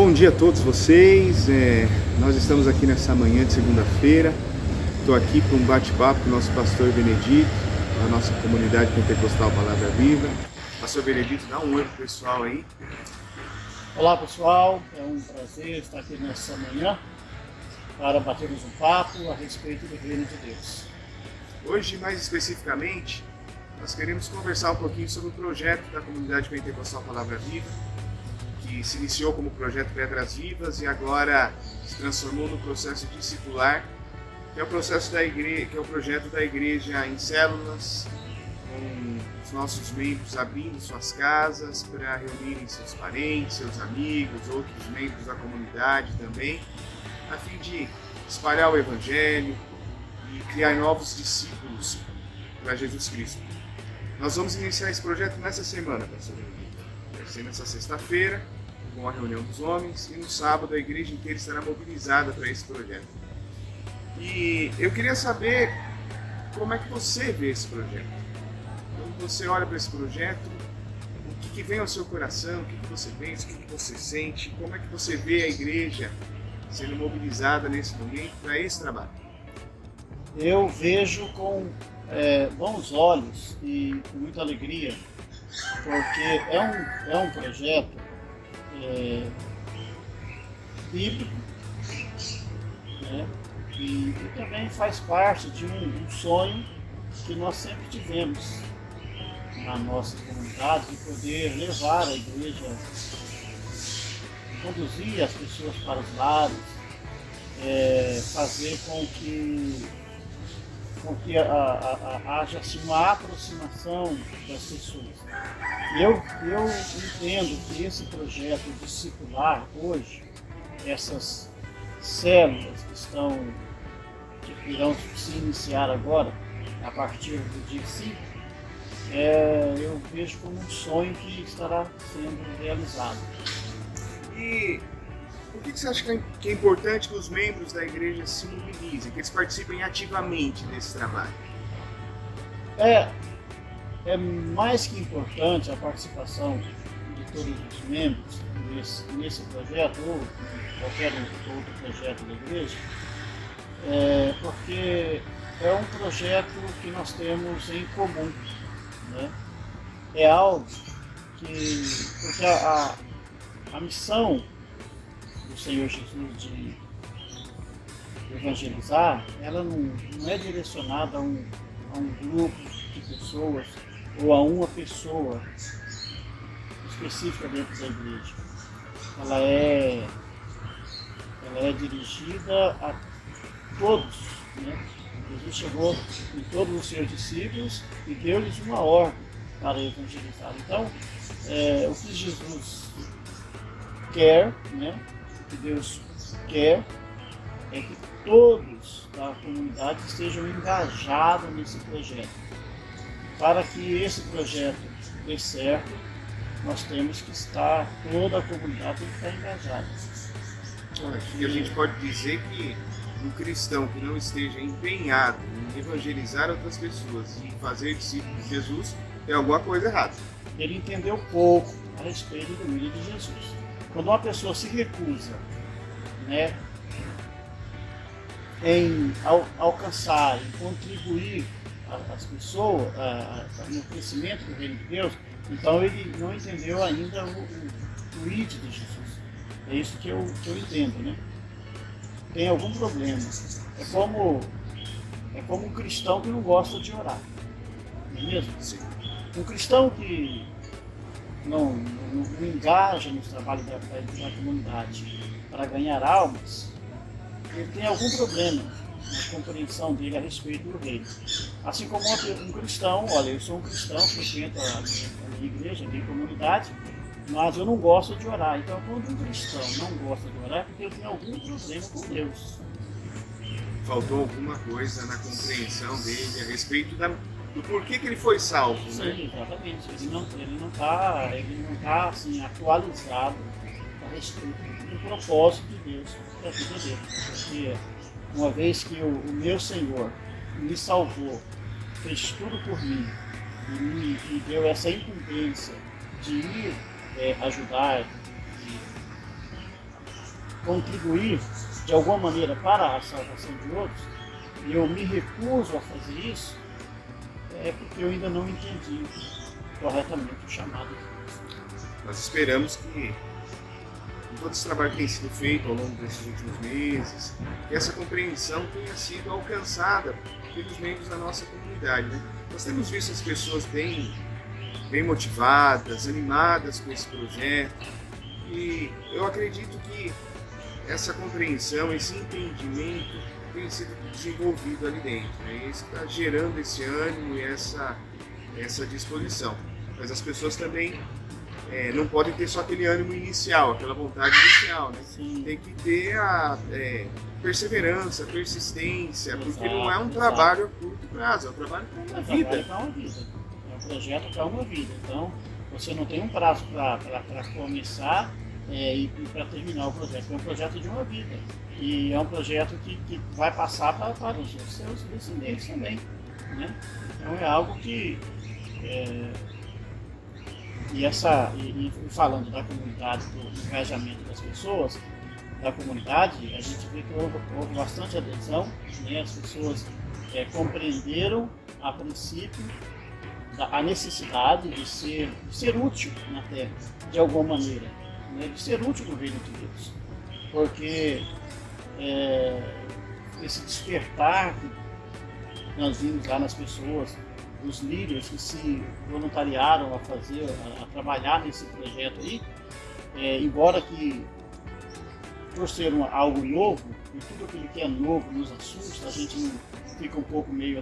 Bom dia a todos vocês, nós estamos aqui nessa manhã de segunda-feira. Estou aqui para um bate-papo com o nosso pastor Benedito, da nossa comunidade pentecostal Palavra Viva. Pastor Benedito, dá um oi pro pessoal aí. Olá pessoal, é um prazer estar aqui nessa manhã para batermos um papo a respeito do reino de Deus. Hoje, mais especificamente, nós queremos conversar um pouquinho sobre o projeto da comunidade pentecostal Palavra Viva, que se iniciou como projeto Pedras Vivas e agora se transformou no processo discipular, que é o processo da igreja, que é o projeto da igreja em células, com os nossos membros abrindo suas casas para reunirem seus parentes, seus amigos, outros membros da comunidade também, a fim de espalhar o evangelho e criar novos discípulos para Jesus Cristo. Nós vamos iniciar esse projeto nessa semana, pastor Benedito. Vai ser nessa sexta-feira, com a reunião dos homens, e no sábado a igreja inteira estará mobilizada para esse projeto. E eu queria saber como é que você vê esse projeto. Quando você olha para esse projeto, o que vem ao seu coração, o que você pensa, o que você sente, como é que você vê a igreja sendo mobilizada nesse momento para esse trabalho? Eu vejo com bons olhos e com muita alegria, porque é um projeto bíblico, né? E também faz parte de um sonho que nós sempre tivemos na nossa comunidade, de poder levar a igreja, conduzir as pessoas para os lares, fazer com que haja assim, uma aproximação das pessoas. Eu entendo que esse projeto discipular hoje, essas células que irão se iniciar agora, a partir do dia 5, eu vejo como um sonho que estará sendo realizado. E por que você acha que é importante que os membros da igreja se mobilizem, que eles participem ativamente desse trabalho? É mais que importante a participação de todos os membros nesse projeto ou qualquer outro projeto da igreja, porque é um projeto que nós temos em comum, né? É algo porque a missão do Senhor Jesus de evangelizar, ela não é direcionada a um grupo de pessoas ou a uma pessoa específica dentro da igreja. Ela é dirigida a todos, né? Jesus chegou em todos os seus discípulos e deu-lhes uma ordem para evangelizar. Então, o que Jesus quer, né? O que Deus quer é que todos da comunidade estejam engajados nesse projeto. Para que esse projeto dê certo, nós temos que estar, toda a comunidade tem que estar engajada. E a gente pode dizer que um cristão que não esteja empenhado em evangelizar outras pessoas e fazer discípulos de Jesus, tem alguma coisa errada. Ele entendeu pouco a respeito do milho de Jesus. Quando uma pessoa se recusa, né, em alcançar, em contribuir as pessoas no crescimento do reino de Deus, então ele não entendeu ainda o id de Jesus. É isso que eu entendo, né? Tem algum problema. É como um cristão que não gosta de orar, não é mesmo? Sim. Um cristão que não engaja no trabalho da comunidade para ganhar almas, ele tem algum problema na compreensão dele a respeito do reino. Assim como um cristão, olha, eu sou um cristão, frequento a minha igreja, a minha comunidade, mas eu não gosto de orar. Então, quando um cristão não gosta de orar, é porque ele tem algum problema com Deus. Faltou alguma coisa na compreensão dele a respeito do porquê que ele foi salvo, Sim, né? exatamente. Ele não está assim, atualizado a respeito do propósito de Deus para a vida dele. Porque uma vez que o meu Senhor me salvou, fez tudo por mim e me deu essa incumbência de ir ajudar, contribuir de alguma maneira para a salvação de outros, e eu me recuso a fazer isso, é porque eu ainda não entendi corretamente o chamado de Deus. Nós esperamos que todo esse trabalho que tem sido feito ao longo desses últimos meses, que essa compreensão tenha sido alcançada pelos membros da nossa comunidade, né? Nós temos visto as pessoas bem motivadas, animadas com esse projeto, e eu acredito que essa compreensão, esse entendimento tem sido desenvolvido ali dentro, né? Isso está gerando esse ânimo e essa disposição. Mas as pessoas também não podem ter só aquele ânimo inicial, aquela vontade inicial, né? Sim. Tem que ter a perseverança, persistência, porque não é um Exato. trabalho a curto prazo, é um trabalho para uma vida. É um projeto para uma vida. Então, você não tem um prazo para começar e para terminar o projeto. É um projeto de uma vida. E é um projeto que vai passar para os seus descendentes também, né? Então, é algo que... E falando da comunidade, do engajamento das pessoas, da comunidade, a gente vê que houve bastante adesão, né? As pessoas compreenderam, a princípio, a necessidade de ser útil na Terra, de alguma maneira, né? De ser útil no reino de Deus. Porque esse despertar que nós vimos lá nas pessoas, os líderes que se voluntariaram a trabalhar nesse projeto aí, embora que por ser algo novo, e tudo aquilo que é novo nos assusta, a gente não fica um pouco meio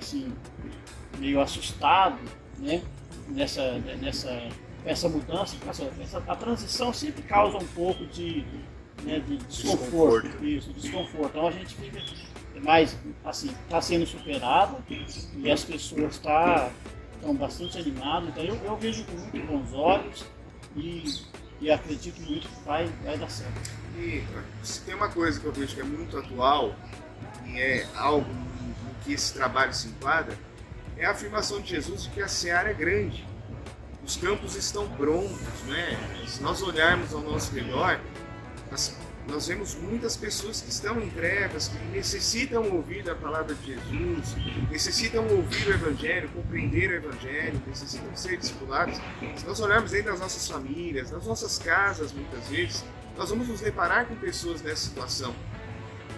meio assustado, né? Essa mudança, a transição sempre causa um pouco de desconforto. Isso, desconforto. Então a gente fica mais, assim, está sendo superado e as pessoas estão bastante animadas. Então eu vejo com muito bons olhos e acredito muito que vai dar certo. E se tem uma coisa que eu vejo que é muito atual e é algo no que esse trabalho se enquadra, é a afirmação de Jesus de que a seara é grande, os campos estão prontos, né? Se nós olharmos ao nosso redor, nós vemos muitas pessoas que estão em trevas, que necessitam ouvir a palavra de Jesus, necessitam ouvir o Evangelho, compreender o Evangelho, necessitam ser discipulados. Se nós olharmos dentro das nossas famílias, nas nossas casas, muitas vezes, nós vamos nos deparar com pessoas nessa situação.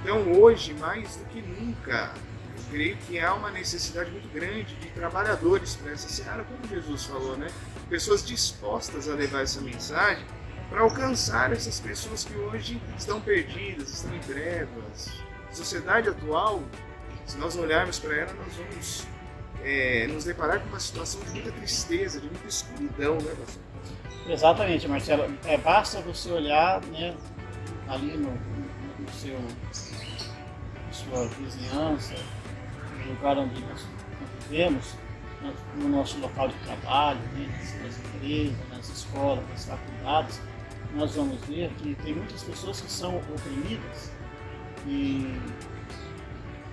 Então, hoje, mais do que nunca, eu creio que há uma necessidade muito grande de trabalhadores para essa seara, como Jesus falou, né? Pessoas dispostas a levar essa mensagem para alcançar essas pessoas que hoje estão perdidas, estão em trevas. A sociedade atual, se nós olharmos para ela, nós vamos nos deparar com uma situação de muita tristeza, de muita escuridão, né, pastor? Exatamente, Marcelo. Basta você olhar, né, ali na sua vizinhança, no lugar onde nós vivemos, no nosso local de trabalho, né, nas igrejas, nas escolas, nas faculdades, nós vamos ver que tem muitas pessoas que são oprimidas e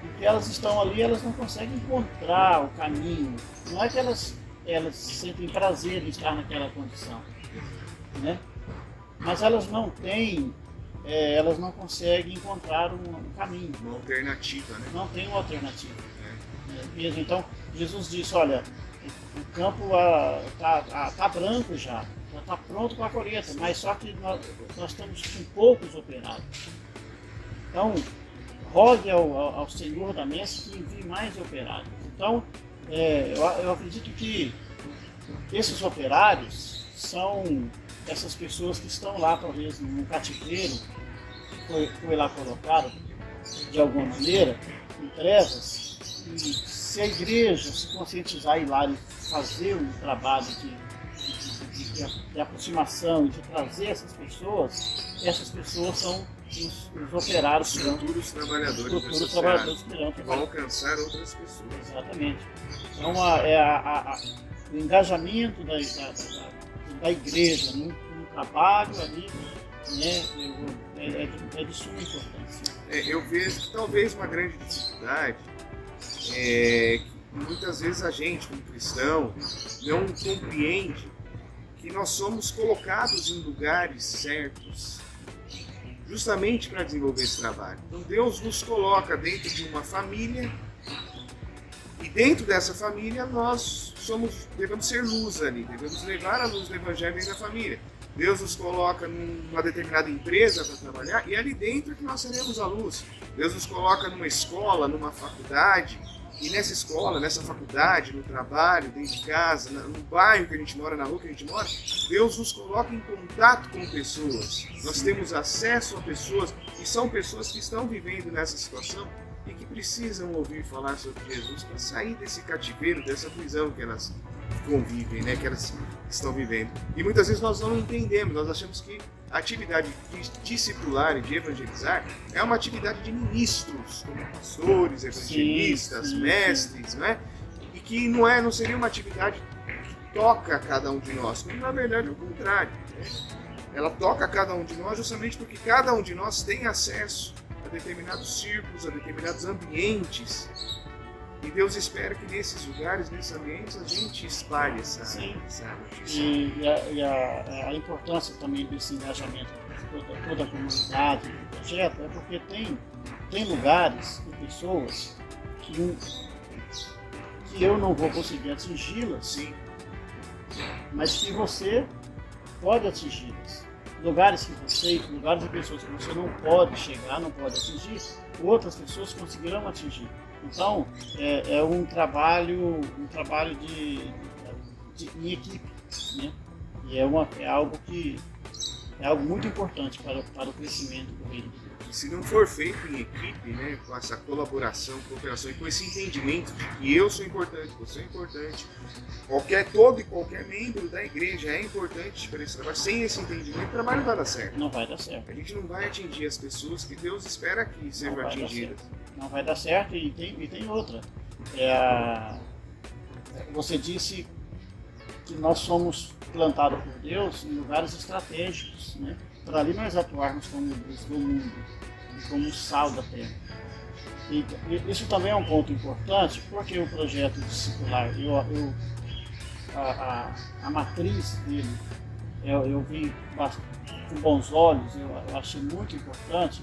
porque elas estão ali, elas não conseguem encontrar o caminho. Não é que elas sentem prazer em estar naquela condição, né? Mas elas não têm, elas não conseguem encontrar um caminho. Uma alternativa, né? Não tem uma alternativa. Mesmo. Então, Jesus disse, olha, o campo está branco já está pronto para a colheita, mas só que nós estamos com poucos operários. Então, rogue ao Senhor da messe que envie mais operários. Então, eu acredito que esses operários são essas pessoas que estão lá, talvez, num cativeiro, que foi lá colocado, de alguma maneira, em trevas, e se a igreja se conscientizar e ir lá e fazer um trabalho de aproximação e de trazer essas pessoas são os operários, os futuros trabalhadores que vão alcançar outras pessoas. Exatamente. Então o engajamento da igreja no trabalho ali, né, é de suma importância. Eu vejo que talvez uma grande dificuldade é que muitas vezes a gente, como cristão, não compreende que nós somos colocados em lugares certos justamente para desenvolver esse trabalho. Então Deus nos coloca dentro de uma família e dentro dessa família nós devemos ser luz ali, devemos levar a luz do Evangelho dentro da família. Deus nos coloca numa determinada empresa para trabalhar e ali dentro é que nós seremos a luz. Deus nos coloca numa escola, numa faculdade, e nessa escola, nessa faculdade, no trabalho, dentro de casa, no bairro que a gente mora, na rua que a gente mora, Deus nos coloca em contato com pessoas. Nós temos acesso a pessoas e são pessoas que estão vivendo nessa situação e que precisam ouvir falar sobre Jesus para sair desse cativeiro, dessa prisão que elas convivem, né, que elas estão vivendo. E muitas vezes nós não entendemos, nós achamos que a atividade de discipular e de evangelizar é uma atividade de ministros, como pastores, evangelistas, mestres, né? E que não seria uma atividade que toca a cada um de nós, como na verdade é o contrário, né? Ela toca a cada um de nós justamente porque cada um de nós tem acesso a determinados círculos, a determinados ambientes. E Deus espera que nesses lugares, nesses ambientes, a gente espalhe essa notícia. E a importância também desse engajamento de toda a comunidade do projeto é porque tem lugares e pessoas que eu não vou conseguir atingi-las, mas que você pode atingi-las. Lugares e pessoas que você não pode chegar, não pode atingir, outras pessoas conseguirão atingir. Então, é um trabalho em equipe, né? E é algo muito importante para o crescimento do reino de Deus. E se não for feito em equipe, né, com essa colaboração, cooperação e com esse entendimento de que eu sou importante, você é importante, todo e qualquer membro da igreja é importante para esse trabalho, sem esse entendimento o trabalho não vai dar certo. Não vai dar certo. A gente não vai atingir as pessoas que Deus espera que sejam atingidas. Não vai dar certo e tem outra. Você disse que nós somos plantados por Deus em lugares estratégicos, né? Para ali nós atuarmos como luz do mundo e como sal da terra. E isso também é um ponto importante, porque o projeto discipular, a matriz dele, eu vi com bons olhos, eu achei muito importante,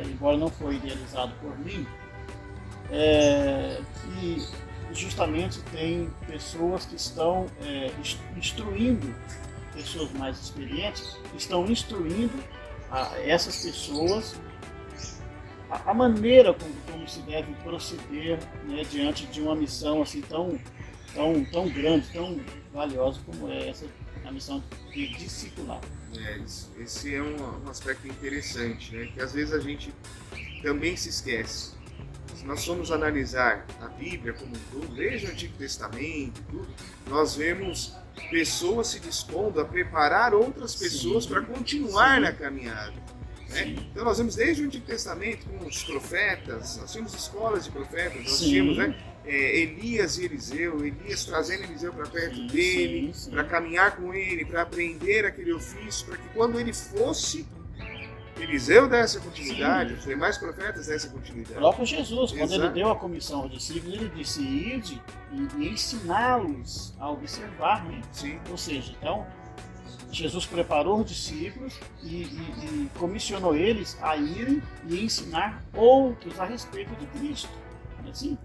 embora não foi idealizado por mim, que justamente tem pessoas que estão instruindo, pessoas mais experientes, estão instruindo essas pessoas a maneira como se deve proceder, né, diante de uma missão assim tão grande, tão valiosa como é essa, a missão de discipular. Esse é um aspecto interessante, né, que às vezes a gente também se esquece. Se nós formos analisar a Bíblia como um todo, desde o Antigo Testamento, tudo, nós vemos pessoas se dispondo a preparar outras pessoas para continuar na caminhada. Né? Então nós vemos desde o Antigo Testamento com os profetas, nós tínhamos escolas de profetas, nós tínhamos, né, Elias e Eliseu, Elias trazendo Eliseu para perto dele, para caminhar com ele, para aprender aquele ofício, para que quando ele fosse, Eliseu desse a continuidade, os demais profetas dessem a continuidade. O próprio Jesus, quando ele deu a comissão aos discípulos, ele disse: ide e ensiná-los a observar, né? Ou seja, então, Jesus preparou os discípulos e comissionou eles a irem e ensinar outros a respeito de Cristo. Não é assim?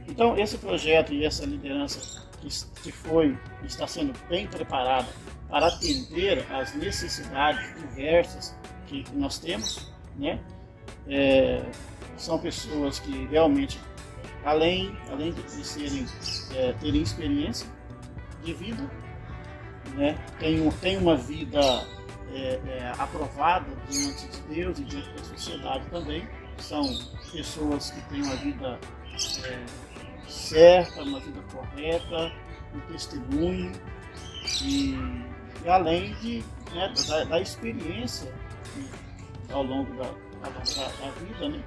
Então, esse projeto e essa liderança que está sendo bem preparada para atender às necessidades diversas que nós temos, né? São pessoas que realmente, além de terem experiência de vida, né, tem uma vida aprovada diante de Deus e diante da sociedade também. São pessoas que têm uma vida certa, uma vida correta, um testemunho e além da experiência ao longo da vida, né?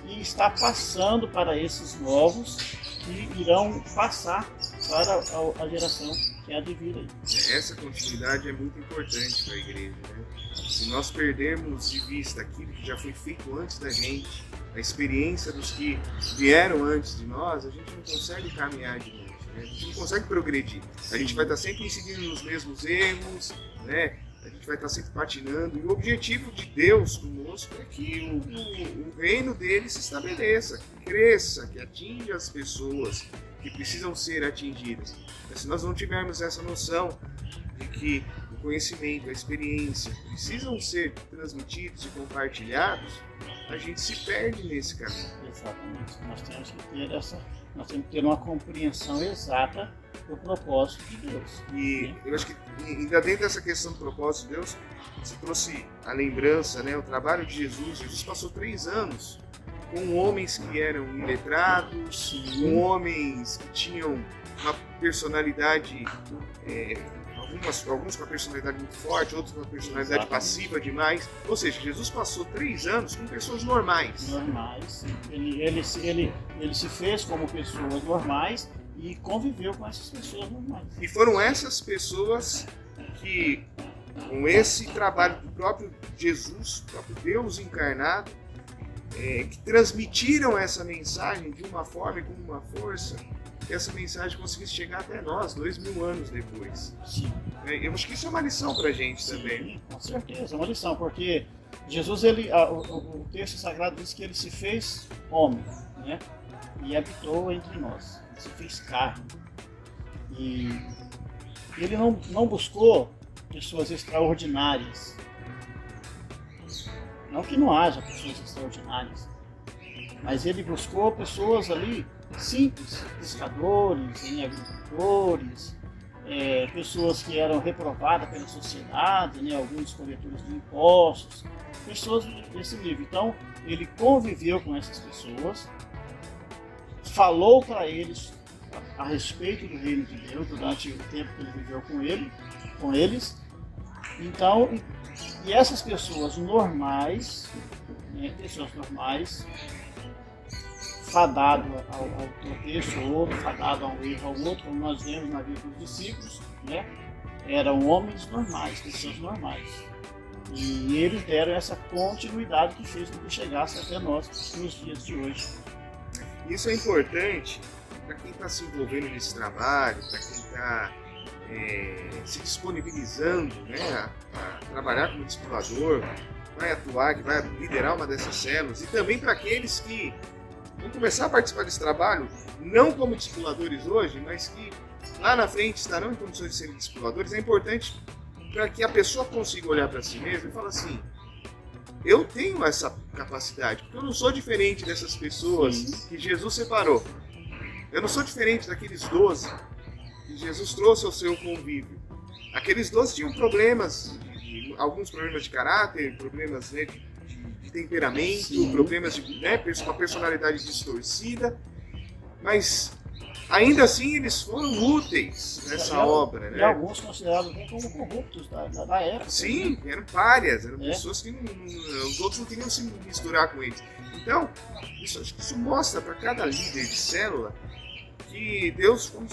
E está passando para esses novos que irão passar para a geração que é a de vir aí. Essa continuidade é muito importante para a igreja, né? Se nós perdermos de vista aquilo que já foi feito antes da gente, a experiência dos que vieram antes de nós, a gente não consegue caminhar adiante, né? A gente não consegue progredir. A gente vai estar sempre incidindo nos mesmos erros, né? a gente vai estar sempre patinando. E o objetivo de Deus conosco é que o reino dele se estabeleça, que cresça, que atinja as pessoas que precisam ser atingidas. Mas se nós não tivermos essa noção de que o conhecimento, a experiência precisam ser transmitidos e compartilhados, a gente se perde nesse caminho. Exatamente. Nós temos que ter uma compreensão exata do propósito de Deus. E eu acho que ainda dentro dessa questão do propósito de Deus, você trouxe a lembrança, né, o trabalho de Jesus. Jesus passou 3 anos com homens que eram iletrados, com homens que tinham uma personalidade, alguns com uma personalidade muito forte, outros com uma personalidade passiva demais. Ou seja, Jesus passou 3 anos com pessoas normais. Normais. Ele se fez como pessoas normais e conviveu com essas pessoas normais. E foram essas pessoas que, com esse trabalho do próprio Jesus, do próprio Deus encarnado, que transmitiram essa mensagem de uma forma e com uma força, que essa mensagem conseguisse chegar até nós 2000 anos depois. Sim. Eu acho que isso é uma lição pra gente. Sim, também. Com certeza, é uma lição, porque Jesus, o texto sagrado diz que ele se fez homem, né? E habitou entre nós, ele se fez carne. E ele não buscou pessoas extraordinárias. Não que não haja pessoas extraordinárias, mas ele buscou pessoas ali simples, pescadores, agricultores, pessoas que eram reprovadas pela sociedade, né, alguns coletores de impostos, pessoas desse nível. Então, ele conviveu com essas pessoas, falou para eles a respeito do reino de Deus durante o tempo que ele viveu com eles. Então, e essas pessoas normais, né, fadado ao tropeço ou outro, fadado a um erro ao outro, como nós vemos na vida dos discípulos, né? Eram homens normais, pessoas normais. E eles deram essa continuidade que fez com que chegasse até nós nos dias de hoje. Isso é importante para quem está se envolvendo nesse trabalho, para quem está se disponibilizando, né, a trabalhar como discipulador, vai atuar, que vai liderar uma dessas células, e também para aqueles que vão começar a participar desse trabalho, não como discipuladores hoje, mas que lá na frente estarão em condições de serem discipuladores. É importante para que a pessoa consiga olhar para si mesma e falar assim: eu tenho essa capacidade, porque eu não sou diferente dessas pessoas que Jesus separou. Eu não sou diferente daqueles 12 que Jesus trouxe ao seu convívio. Aqueles 12 tinham problemas, alguns problemas de caráter, problemas, né, de temperamento, problemas de uma personalidade distorcida, mas ainda assim eles foram úteis nessa obra. Né? E alguns considerados como corruptos da época. Sim, eram párias, eram pessoas que os outros não queriam se misturar com eles. Então, isso mostra para cada líder de célula que Deus, como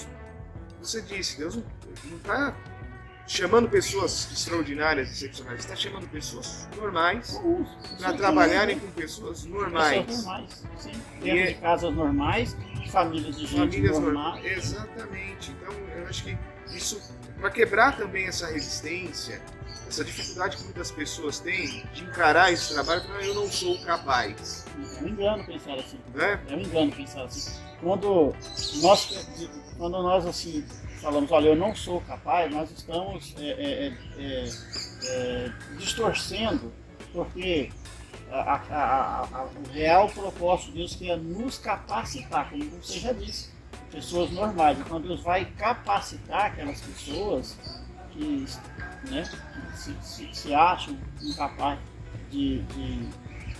você disse, Deus não está chamando pessoas extraordinárias, excepcionais, está chamando pessoas normais para trabalharem com pessoas normais. Pessoas normais, sim. Dentro de casas normais, famílias de gente normal. Exatamente. Então, eu acho que isso, para quebrar também essa resistência, essa dificuldade que muitas pessoas têm de encarar esse trabalho, falar: eu não sou capaz. É um engano pensar assim. Né? É um engano pensar assim. Quando nós assim falamos: olha, eu não sou capaz, nós estamos distorcendo, porque o real propósito de Deus, que é nos capacitar, como você já disse, pessoas normais. Então Deus vai capacitar aquelas pessoas que, né, se acham incapazes de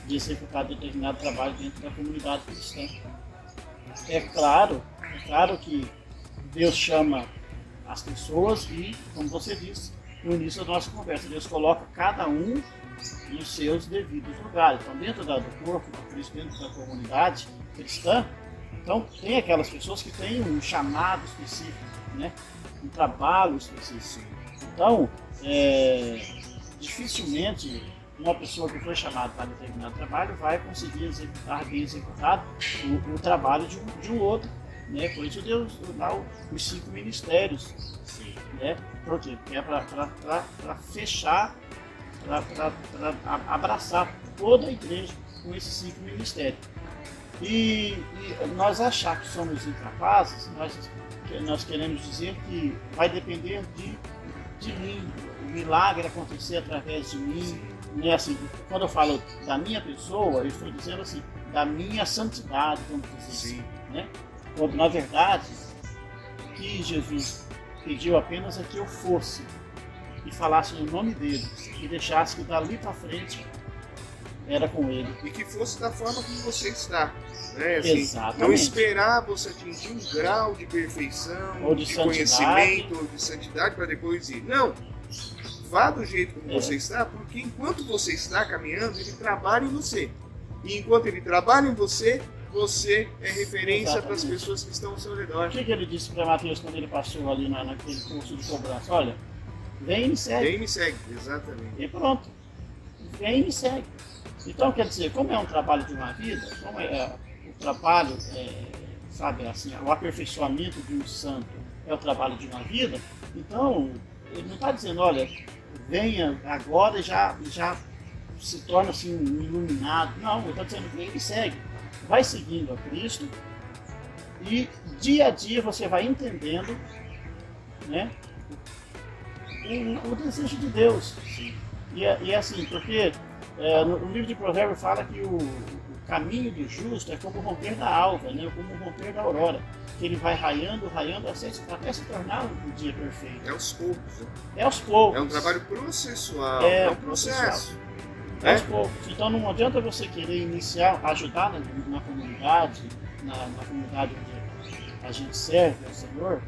executar determinado trabalho dentro da comunidade cristã. É claro que Deus chama as pessoas e, como você disse no início da nossa conversa, Deus coloca cada um nos seus devidos lugares. Então, dentro do corpo de Cristo, dentro da comunidade cristã, então tem aquelas pessoas que têm um chamado específico, né? Um trabalho específico. Então, dificilmente uma pessoa que foi chamada para determinado trabalho vai conseguir executar bem executado o trabalho de um outro, né? Por isso Deus dá os 5 ministérios. Sim. Né? Por quê? Porque é para fechar, para abraçar toda a igreja com esses 5 ministérios. E nós achar que somos incapazes, nós queremos dizer que vai depender de mim, o milagre acontecer através de mim. Né? Assim, quando eu falo da minha pessoa, eu estou dizendo assim, da minha santidade, vamos dizer assim. Né? Quando, na verdade, o que Jesus pediu apenas é que eu fosse e falasse no nome dele e deixasse que dali para frente era com ele. E que fosse da forma como você está. Né? Assim, Exatamente. não esperar você atingir um grau de perfeição, ou de conhecimento, ou de santidade para depois ir. Não. Vá do jeito como É. você está, porque enquanto você está caminhando, ele trabalha em você. E enquanto ele trabalha em você, você é referência para as Exatamente. pessoas que estão ao seu redor. O que ele disse para Mateus quando ele passou ali naquele curso de cobrança? Olha, vem e me segue. Vem e me segue, exatamente. E pronto. Vem e me segue. Então, quer dizer, como é um trabalho de uma vida, como o trabalho, sabe, assim, o aperfeiçoamento de um santo é o trabalho de uma vida, então, ele não está dizendo, olha, venha agora e já se torna assim um iluminado. Não, ele está dizendo, vem e me segue. Vai seguindo a Cristo e dia a dia você vai entendendo, né, o desejo de Deus. E assim, porque no livro de Provérbios fala que o caminho do justo é como o romper da alva, né, como o romper da aurora, que ele vai raiando até se tornar um dia perfeito. É aos poucos. Né? É aos poucos. É um trabalho processual, É um processo. É aos poucos. Então não adianta você querer iniciar, ajudar na comunidade, na comunidade onde a gente serve ao Senhor,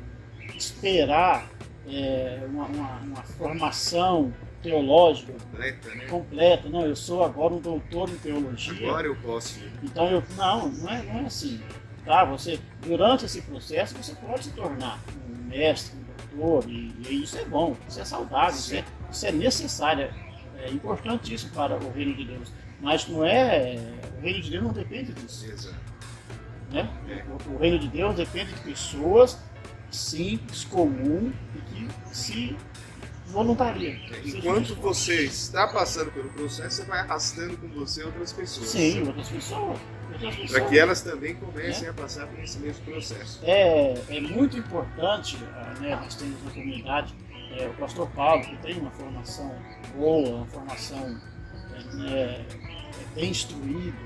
esperar uma formação teológica Completa, né? Não, eu sou agora um doutor em teologia. Agora eu posso. Então não é assim. Tá? Você, durante esse processo, você pode se tornar um mestre, um doutor, e isso é bom, isso é saudável, isso é necessário, é importantíssimo para o reino de Deus. Mas não é. O reino de Deus não depende disso. Exato. Né? O reino de Deus depende de pessoas simples, comuns e que se voluntariam. Enquanto você está passando pelo processo, você vai arrastando com você outras pessoas. Sim, outras pessoas. Para que elas também comecem a passar por esse mesmo processo. É muito importante, né, nós temos na comunidade o pastor Paulo, que tem uma formação boa, uma formação bem instruído,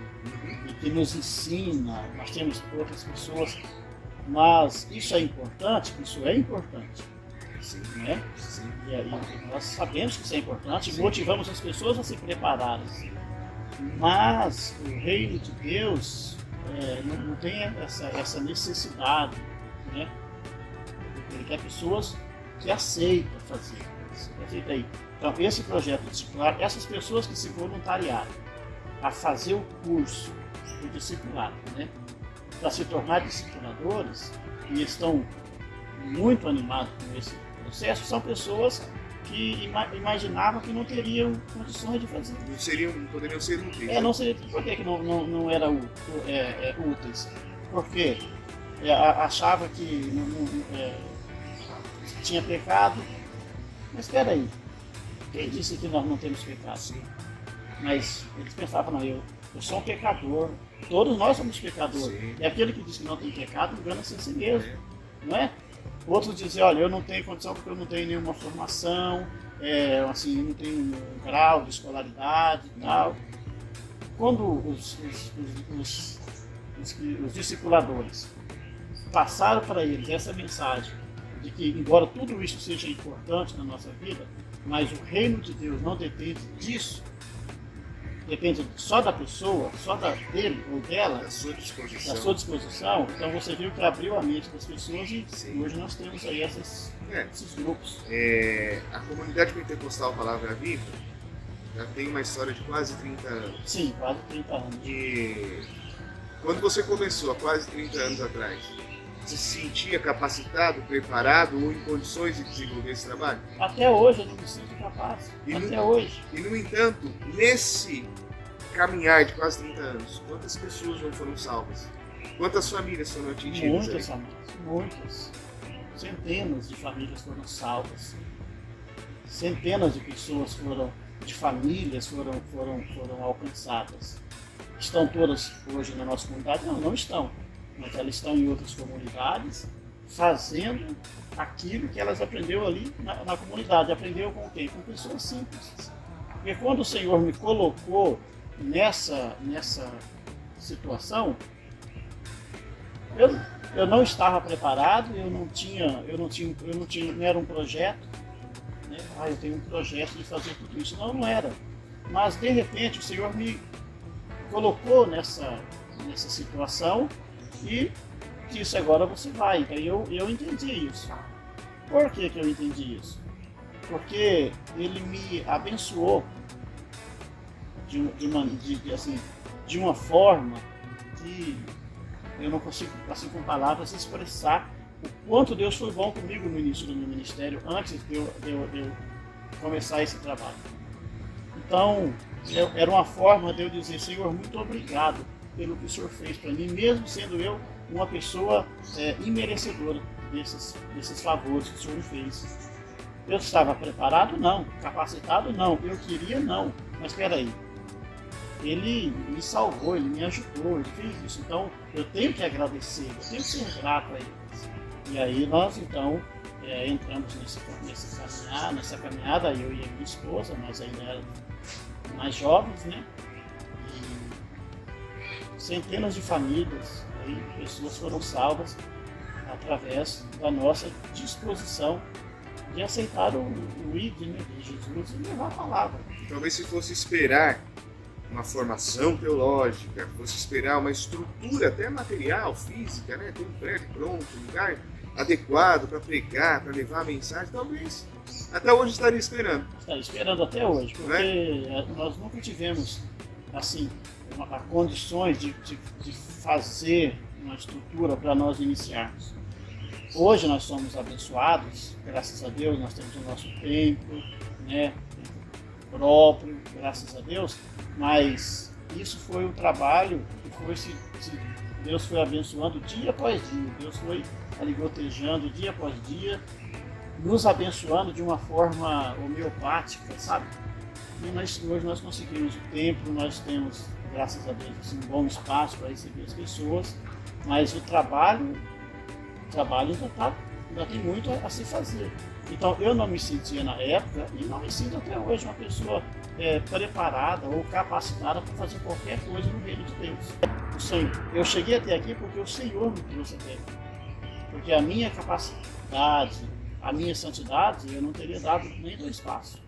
e que nos ensina, nós temos outras pessoas, mas isso é importante, Sim. né? Sim. E nós sabemos que isso é importante, e motivamos as pessoas a se prepararem. Mas o reino de Deus não tem essa necessidade, né? Ele quer pessoas que aceitam fazer. Aceita aí. Então, esse projeto discipular, essas pessoas que se voluntariaram a fazer o curso do discipulado, né? Para se tornar discipuladores, e estão muito animados com esse processo, são pessoas que imaginavam que não teriam condições de fazer. Não poderiam ser úteis. Não seria. Por que não eram úteis? Porque achava que tinha pecado. Mas espera aí, quem disse que nós não temos pecado? Sim. Mas eles pensavam, não, eu sou um pecador, todos nós somos pecadores. Sim. E aquele que diz que não tem pecado engana-se a si mesmo, não é? Outros dizem, olha, eu não tenho condição porque eu não tenho nenhuma formação, assim, eu não tenho um grau de escolaridade e tal. Quando os discipuladores passaram para eles essa mensagem de que, embora tudo isso seja importante na nossa vida, mas o reino de Deus não depende disso, depende só da pessoa, só dele ou dela, Da sua disposição. da sua disposição. Então você viu que abriu a mente das pessoas e Sim. hoje nós temos aí esses grupos. A comunidade pentecostal Palavra Viva já tem uma história de quase 30 anos. Sim, quase 30 anos. E quando você começou, há quase 30 anos atrás, você se sentia capacitado, preparado ou em condições de desenvolver esse trabalho? Até hoje eu não me sinto capaz. Até hoje. E, no entanto, nesse caminhar de quase 30 anos, quantas pessoas não foram salvas? Quantas famílias foram atingidas? Muitas famílias, muitas. Centenas de famílias foram salvas. Centenas de pessoas de famílias foram alcançadas. Estão todas hoje na nossa comunidade? Não, não estão. Mas elas estão em outras comunidades, fazendo aquilo que elas aprenderam ali na comunidade. Aprendeu com quem? Com pessoas simples. Porque quando o Senhor me colocou nessa situação, eu não estava preparado, não era um projeto, né? Eu tenho um projeto de fazer tudo isso. Não era. Mas de repente o Senhor me colocou nessa situação e disse: agora você vai. Então eu entendi isso. Por que eu entendi isso? Porque Ele me abençoou de uma forma que eu não consigo, assim com palavras, expressar o quanto Deus foi bom comigo no início do meu ministério, antes de eu começar esse trabalho. Então, era uma forma de eu dizer: Senhor, muito obrigado pelo que o Senhor fez para mim, mesmo sendo eu uma pessoa imerecedora desses favores que o Senhor me fez. Eu estava preparado? Não. Capacitado? Não. Eu queria? Não. Mas espera aí. Ele me salvou, Ele me ajudou, Ele fez isso. Então, eu tenho que agradecer, eu tenho que ser grato a Ele. E aí nós, então, entramos nessa caminhada, eu e a minha esposa, nós ainda éramos mais jovens, né? E centenas de famílias, pessoas foram salvas através da nossa disposição de aceitar o ID, né, de Jesus e levar a palavra. Talvez se fosse esperar uma formação teológica, fosse esperar uma estrutura até material, física, né? Ter um prédio pronto, um lugar adequado para pregar, para levar a mensagem, talvez até hoje estaria esperando. Estaria esperando até hoje, porque nós nunca tivemos assim condições de fazer uma estrutura para nós iniciarmos. Hoje nós somos abençoados, graças a Deus, nós temos o nosso templo, né, próprio, graças a Deus, mas isso foi um trabalho que Deus foi abençoando dia após dia, Deus foi ali gotejando dia após dia, nos abençoando de uma forma homeopática, sabe? E hoje nós conseguimos o templo, nós temos, graças a Deus, assim, um bom espaço para receber as pessoas, mas o trabalho ainda tem muito a se fazer. Então eu não me sentia na época e não me sinto até hoje uma pessoa preparada ou capacitada para fazer qualquer coisa no reino de Deus. Eu cheguei até aqui porque o Senhor me trouxe até aqui. Porque a minha capacidade, a minha santidade, eu não teria dado nem 2 passos.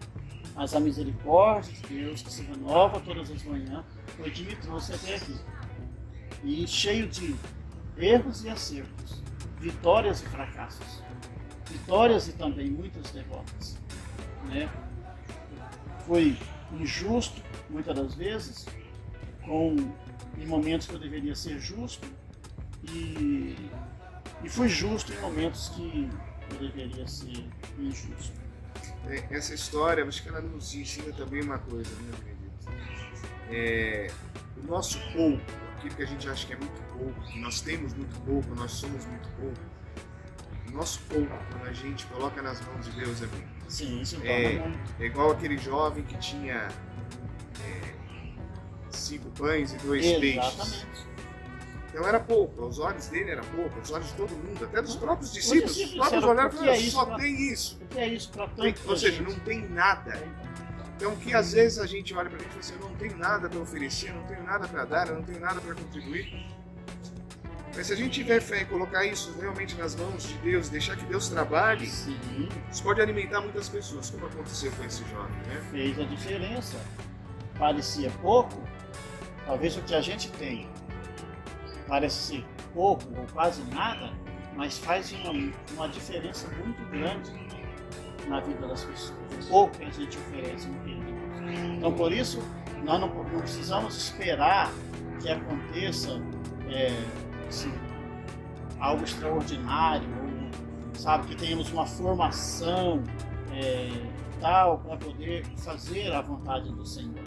Mas a misericórdia de Deus, que se renova todas as manhãs, foi que me trouxe até aqui. E cheio de erros e acertos, vitórias e fracassos, vitórias e também muitas derrotas, né? Foi injusto muitas das vezes, em momentos que eu deveria ser justo, e fui justo em momentos que eu deveria ser injusto. Essa história, acho que ela nos ensina também uma coisa, né, acredito? O nosso pouco, aquilo que a gente acha que é muito pouco, que nós temos muito pouco, nós somos muito pouco, o nosso pouco, quando a gente coloca nas mãos de Deus, é muito. Sim, isso É igual aquele jovem que tinha 5 pães e 2 peixes. Exatamente. Então era pouco, aos olhos dele era pouco, aos olhos de todo mundo, até dos próprios discípulos. Os próprios olharam e falaram: só tem isso. O que é isso para tanto? Ou seja, não tem nada. Então, que às vezes a gente olha para a gente e fala assim: eu não tenho nada para oferecer, eu não tenho nada para dar, eu não tenho nada para contribuir. Mas se a gente tiver fé e colocar isso realmente nas mãos de Deus, deixar que Deus trabalhe, sim, isso pode alimentar muitas pessoas, como aconteceu com esse jovem, né? Fez a diferença. Parecia pouco, talvez o que a gente tem parece ser pouco ou quase nada, mas faz uma diferença muito grande na vida das pessoas. O pouco que a gente oferece no reino de Deus. Então, por isso, nós não precisamos esperar que aconteça assim, algo extraordinário, ou, sabe, que tenhamos uma formação tal para poder fazer a vontade do Senhor.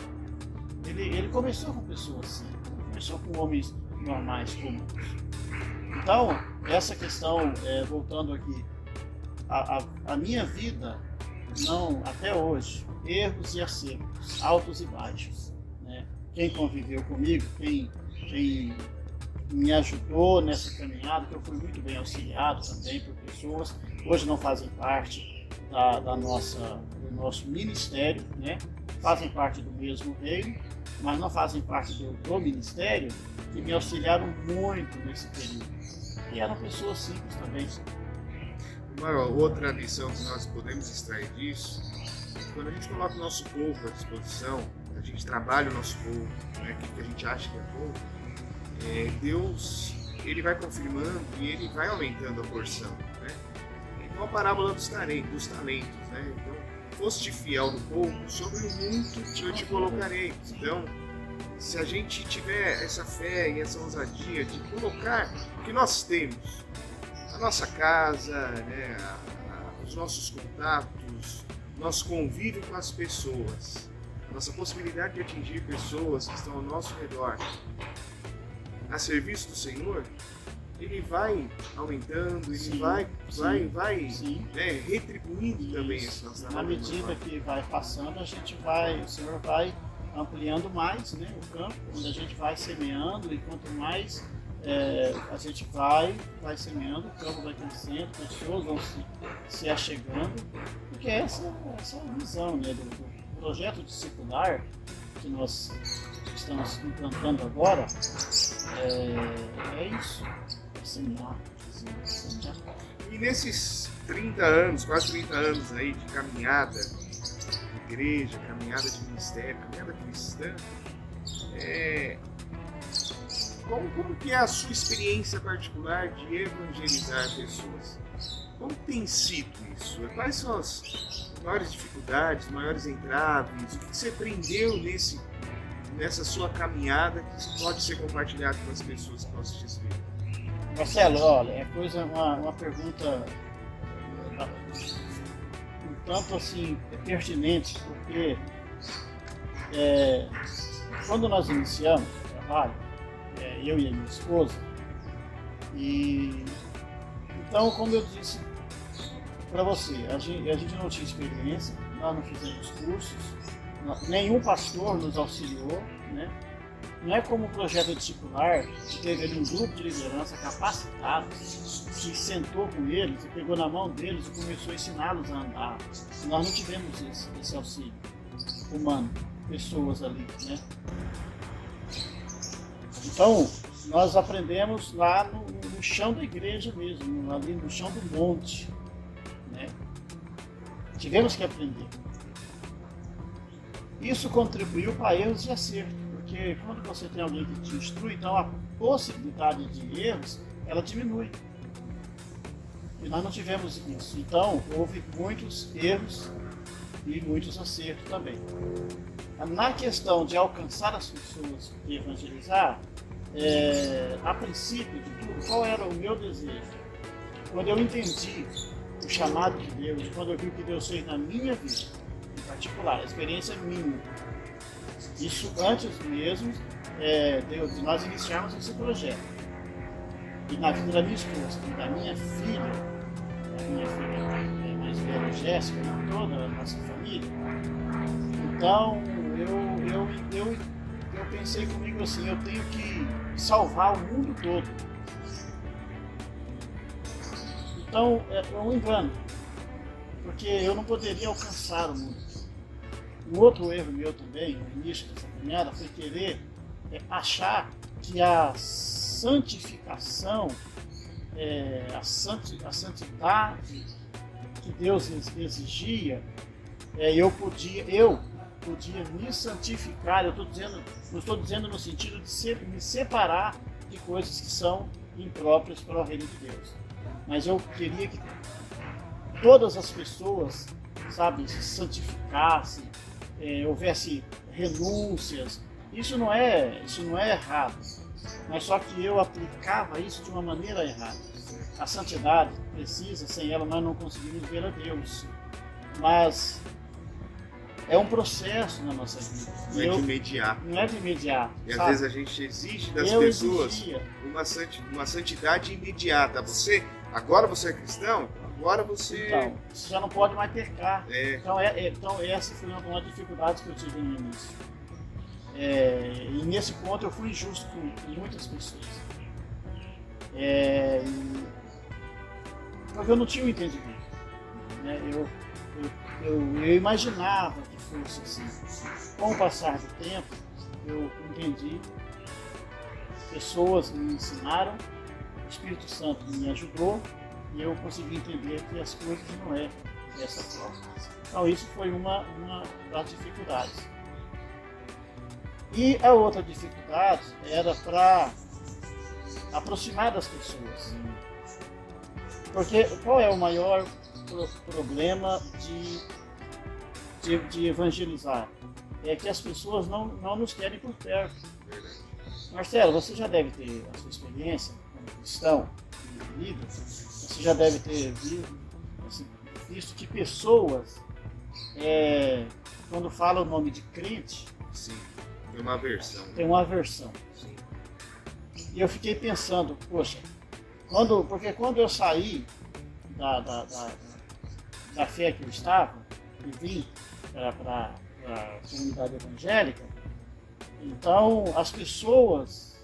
Ele começou com pessoas assim, começou com homens normais comuns. Então, essa questão, voltando aqui, a minha vida, não, até hoje, erros e acertos, altos e baixos, né? Quem conviveu comigo, quem me ajudou nessa caminhada, que eu fui muito bem auxiliado também por pessoas, hoje não fazem parte do nosso ministério, né? Fazem parte do mesmo reino, mas não fazem parte do ministério, que me auxiliaram muito nesse período. E eram pessoas simples também. Uma outra lição que nós podemos extrair disso, quando a gente coloca o nosso povo à disposição, a gente trabalha o nosso povo, né, que a gente acha que é povo, Deus, ele vai confirmando e ele vai aumentando a porção, né? Então a parábola dos talentos, né? Então, foste fiel no pouco, sobre o muito eu te colocarei. Então, se a gente tiver essa fé e essa ousadia de colocar o que nós temos, a nossa casa, né, os nossos contatos, nosso convívio com as pessoas, a nossa possibilidade de atingir pessoas que estão ao nosso redor, a serviço do Senhor, ele vai aumentando, ele vai né, retribuindo também esse nosso trabalho. À medida que vai passando, o Senhor vai ampliando mais, né, o campo, onde a gente vai semeando, e quanto mais a gente vai semeando, o campo vai crescendo, pessoas vão se achegando, porque essa é a visão, né, do projeto discipular que nós estamos implantando agora. É isso, semear. E nesses 30 anos, quase 30 anos aí de caminhada de igreja, caminhada de ministério, caminhada cristã, como que é a sua experiência particular de evangelizar pessoas? Como tem sido isso? Quais são as maiores dificuldades, maiores entraves? O que você aprendeu nessa sua caminhada que pode ser compartilhado com as pessoas que vão assistir esse vídeo? Marcelo, olha, uma pergunta um tanto assim pertinente, porque quando nós iniciamos o trabalho, eu e a minha esposa, e então, como eu disse para você, a gente não tinha experiência, nós não fizemos cursos, nenhum pastor nos auxiliou, né? Não é como um projeto discipular, que teve ali um grupo de liderança capacitado, que sentou com eles e pegou na mão deles e começou a ensiná-los a andar. Nós não tivemos esse auxílio humano, pessoas ali, né? Então, nós aprendemos lá no chão da igreja mesmo, ali no chão do monte, né? Tivemos que aprender. Isso contribuiu para erros e acertos, porque quando você tem alguém que te instrui, então a possibilidade de erros, ela diminui. E nós não tivemos isso. Então, houve muitos erros e muitos acertos também. Na questão de alcançar as pessoas e evangelizar, a princípio de tudo, qual era o meu desejo? Quando eu entendi o chamado de Deus, quando eu vi o que Deus fez na minha vida, em particular, a experiência minha, isso antes mesmo de nós iniciarmos esse projeto. E na vida da minha esposa, e da minha filha mais velha, Jéssica, e toda a nossa família. Então, eu pensei comigo assim, eu tenho que salvar o mundo todo. Então, é um engano, porque eu não poderia alcançar o mundo. Um outro erro meu também, no início dessa caminhada, foi querer achar que a santificação, a santidade que Deus exigia, eu podia me santificar. Não estou dizendo no sentido de me separar de coisas que são impróprias para o reino de Deus. Mas eu queria que todas as pessoas, sabe, se santificassem, houvesse renúncias. Isso não é errado, mas só que eu aplicava isso de uma maneira errada. A santidade precisa, sem ela nós não conseguimos ver a Deus. Mas é um processo na nossa vida. Não é de imediato. Não é de imediato. E às sabe? vezes a gente exige das pessoas exigia. uma santidade imediata. Agora você é cristão, agora você... Então, você já não pode mais pecar. É. Então essa foi uma das dificuldades que eu tive no início. E nesse ponto eu fui injusto com muitas pessoas. Porque eu não tinha o entendimento. Né? Eu imaginava que fosse assim. Com o passar do tempo, eu entendi, pessoas me ensinaram, o Espírito Santo me ajudou e eu consegui entender que as coisas não é dessa forma. Então isso foi uma das dificuldades. E a outra dificuldade era para aproximar das pessoas. Porque qual é o maior problema de evangelizar? É que as pessoas não nos querem por perto. Marcelo, você já deve ter a sua experiência como cristão e líder, você já deve ter visto que pessoas, quando falam o nome de crente, sim, tem uma aversão. Tem uma aversão. Sim. E eu fiquei pensando, poxa, porque quando eu saí da fé que eu estava e vim para a comunidade evangélica, então as pessoas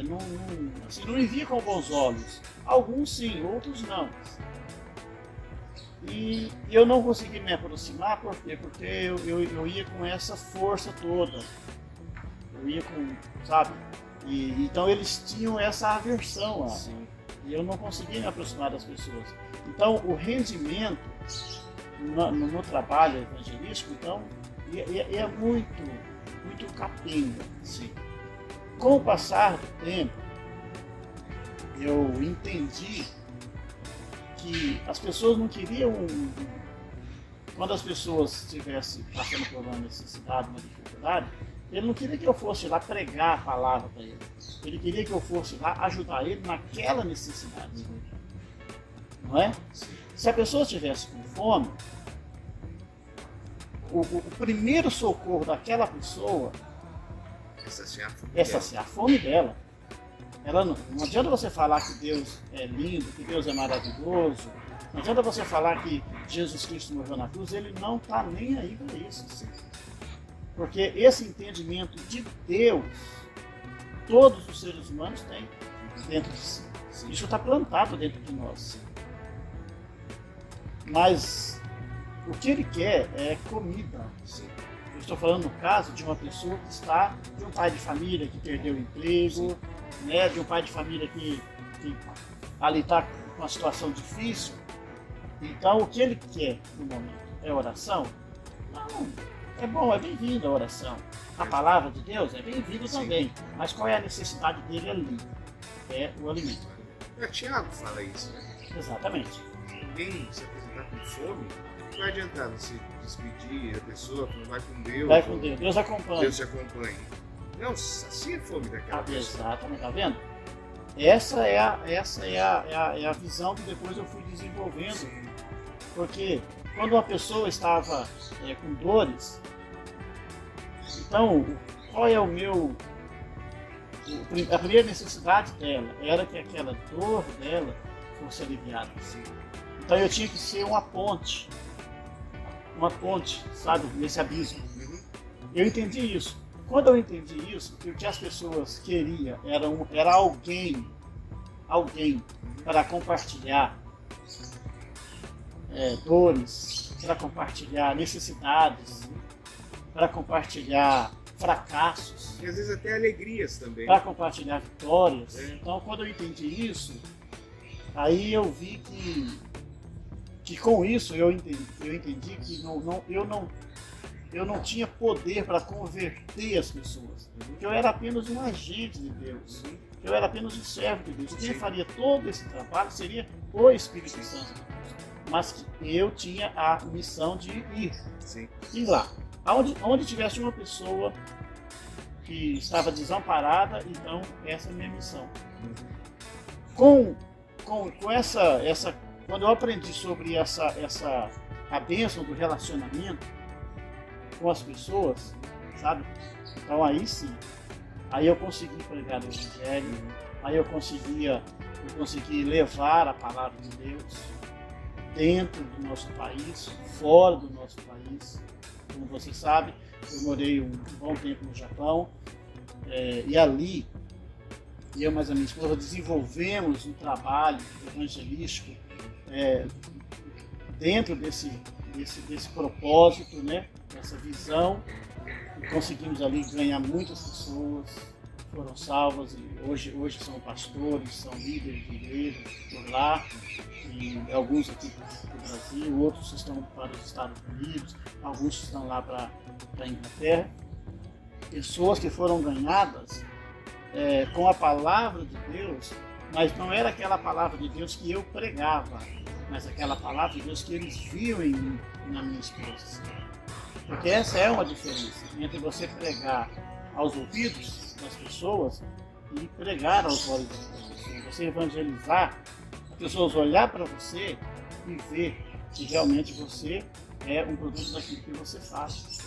não me viam com bons olhos. Alguns sim, outros não. E eu não consegui me aproximar, por quê? Porque eu ia com essa força toda. Eu ia com, sabe? Então eles tinham essa aversão lá. Sim. E eu não conseguia me aproximar das pessoas. Então o rendimento no trabalho evangelístico, então, é muito capenga. Sim. Com o passar do tempo, eu entendi que as pessoas não queriam, quando as pessoas estivessem passando por uma necessidade, uma dificuldade, ele não queria que eu fosse lá pregar a palavra para ele. Ele queria que eu fosse lá ajudar ele naquela necessidade. Não é? Se a pessoa estivesse com fome, o primeiro socorro daquela pessoa é saciar a fome dela. Não adianta você falar que Deus é lindo, que Deus é maravilhoso. Não adianta você falar que Jesus Cristo morreu na cruz. Ele não está nem aí para isso. Porque esse entendimento de Deus, todos os seres humanos têm dentro de si. Isso está plantado dentro de nós. Mas o que ele quer é comida. Eu estou falando no caso de uma pessoa que está, de um pai de família que perdeu o emprego, né, de um pai de família que ali está com uma situação difícil. Então o que ele quer no momento é oração? Não, é bom, é bem-vindo a oração. A palavra de Deus é bem-vindo também. Mas qual é a necessidade dele ali? É o alimento. Tiago fala isso, né? Exatamente. Ninguém se apresentar com fome, não vai adiantar você despedir a pessoa, vai com Deus. Vai com Deus, Deus acompanha. Deus te acompanha. Não, sacia a fome daquela pessoa. Exatamente, tá vendo? Essa é a visão que depois eu fui desenvolvendo. Sim. Porque quando uma pessoa estava com dores, então qual é a primeira necessidade dela era que aquela dor dela fosse aliviada. Sim. Então eu tinha que ser uma ponte, sabe, nesse abismo. Eu entendi isso. Quando eu entendi isso, que o que as pessoas queriam era alguém para compartilhar dores, para compartilhar necessidades, para compartilhar fracassos. E às vezes até alegrias também. Para compartilhar vitórias. Então quando eu entendi isso, aí eu vi que com isso eu entendi que eu não tinha poder para converter as pessoas. Que eu era apenas um agente de Deus. Eu era apenas um servo de Deus. Quem faria todo esse trabalho seria o Espírito Santo de Deus. Mas que eu tinha a missão de ir lá. Onde tivesse uma pessoa que estava desamparada, então essa é a minha missão. Com essa quando eu aprendi sobre a bênção do relacionamento, com as pessoas, sabe? Então aí sim, aí eu consegui pregar o Evangelho, aí eu consegui levar a palavra de Deus dentro do nosso país, fora do nosso país. Como você sabe, eu morei um bom tempo no Japão, e ali eu mais a minha esposa desenvolvemos um trabalho evangelístico dentro desse propósito, né? Dessa visão, e conseguimos ali ganhar muitas pessoas, foram salvas e hoje são pastores, são líderes de igreja por lá, e alguns aqui do Brasil, outros estão para os Estados Unidos, alguns estão lá para a Inglaterra. Pessoas que foram ganhadas com a palavra de Deus, mas não era aquela palavra de Deus que eu pregava, mas aquela palavra de Deus que eles viam em mim, na minha esposa. Porque essa é uma diferença entre você pregar aos ouvidos das pessoas e pregar aos olhos das pessoas. Você evangelizar, as pessoas olhar para você e ver que realmente você é um produto daquilo que você faz.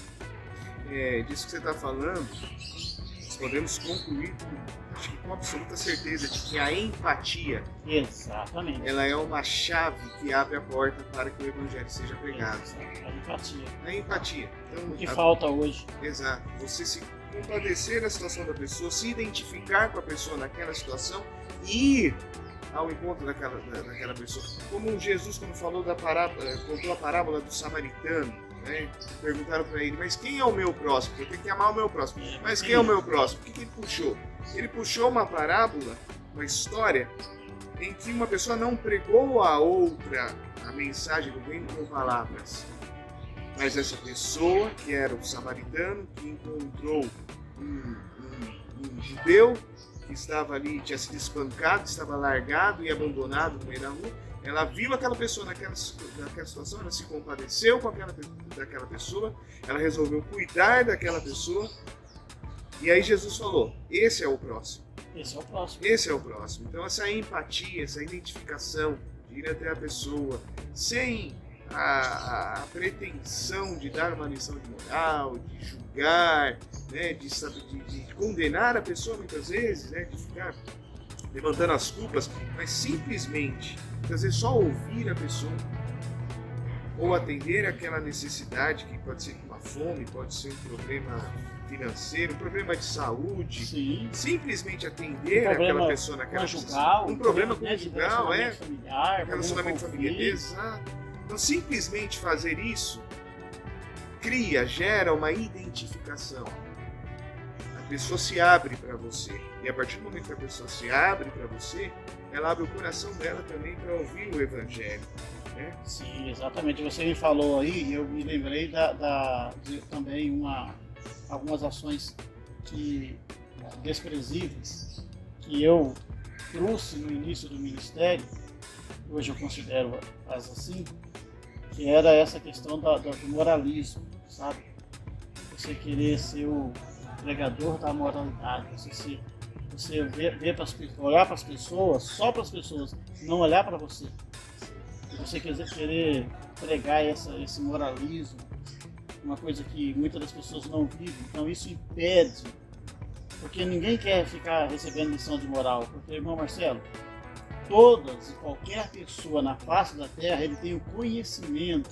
Disso que você está falando, nós podemos concluir, acho que com absoluta certeza, de que a empatia, exatamente, ela é uma chave que abre a porta para que o Evangelho seja pregado. A empatia. A empatia. Então, O que falta hoje. Exato. Você se compadecer da situação da pessoa, se identificar com a pessoa naquela situação e ir ao encontro daquela pessoa. Como Jesus, quando falou contou a parábola do samaritano, né? Perguntaram para ele, mas quem é o meu próximo? Eu tenho que amar o meu próximo. Mas quem é o meu próximo? O que ele puxou? Ele puxou uma parábola, uma história, em que uma pessoa não pregou a outra a mensagem do reino com palavras. Mas essa pessoa, que era o samaritano, que encontrou um judeu que estava ali, tinha sido espancado, estava largado e abandonado no meio da rua, ela viu aquela pessoa naquela situação, ela se compadeceu daquela pessoa, ela resolveu cuidar daquela pessoa, e aí Jesus falou, esse é o próximo. Esse é o próximo. Esse é o próximo. Então essa empatia, essa identificação, de ir até a pessoa, sem a pretensão de dar uma lição de moral, de julgar, né, de condenar a pessoa muitas vezes, né, de ficar levantando as culpas, mas simplesmente, muitas vezes só ouvir a pessoa ou atender aquela necessidade, que pode ser uma fome, pode ser um problema financeiro, um problema de saúde. Sim. Simplesmente atender aquela pessoa naquela conjugal, um problema conjugal, familiar, relacionamento familiar, exato. Então, simplesmente fazer isso gera uma identificação. A pessoa se abre para você. E a partir do momento que a pessoa se abre para você, ela abre o coração dela também para ouvir o Evangelho. Né? Sim, exatamente. Você me falou aí, e eu me lembrei de também algumas ações desprezíveis que eu trouxe no início do ministério, hoje eu considero as assim, que era essa questão do moralismo, sabe? Você querer ser o pregador da moralidade, você olhar para as pessoas, só para as pessoas, não olhar para você. E você querer pregar esse moralismo, uma coisa que muitas das pessoas não vivem, então isso impede, porque ninguém quer ficar recebendo lição de moral, porque, irmão Marcelo, todas e qualquer pessoa na face da terra, ele tem o conhecimento.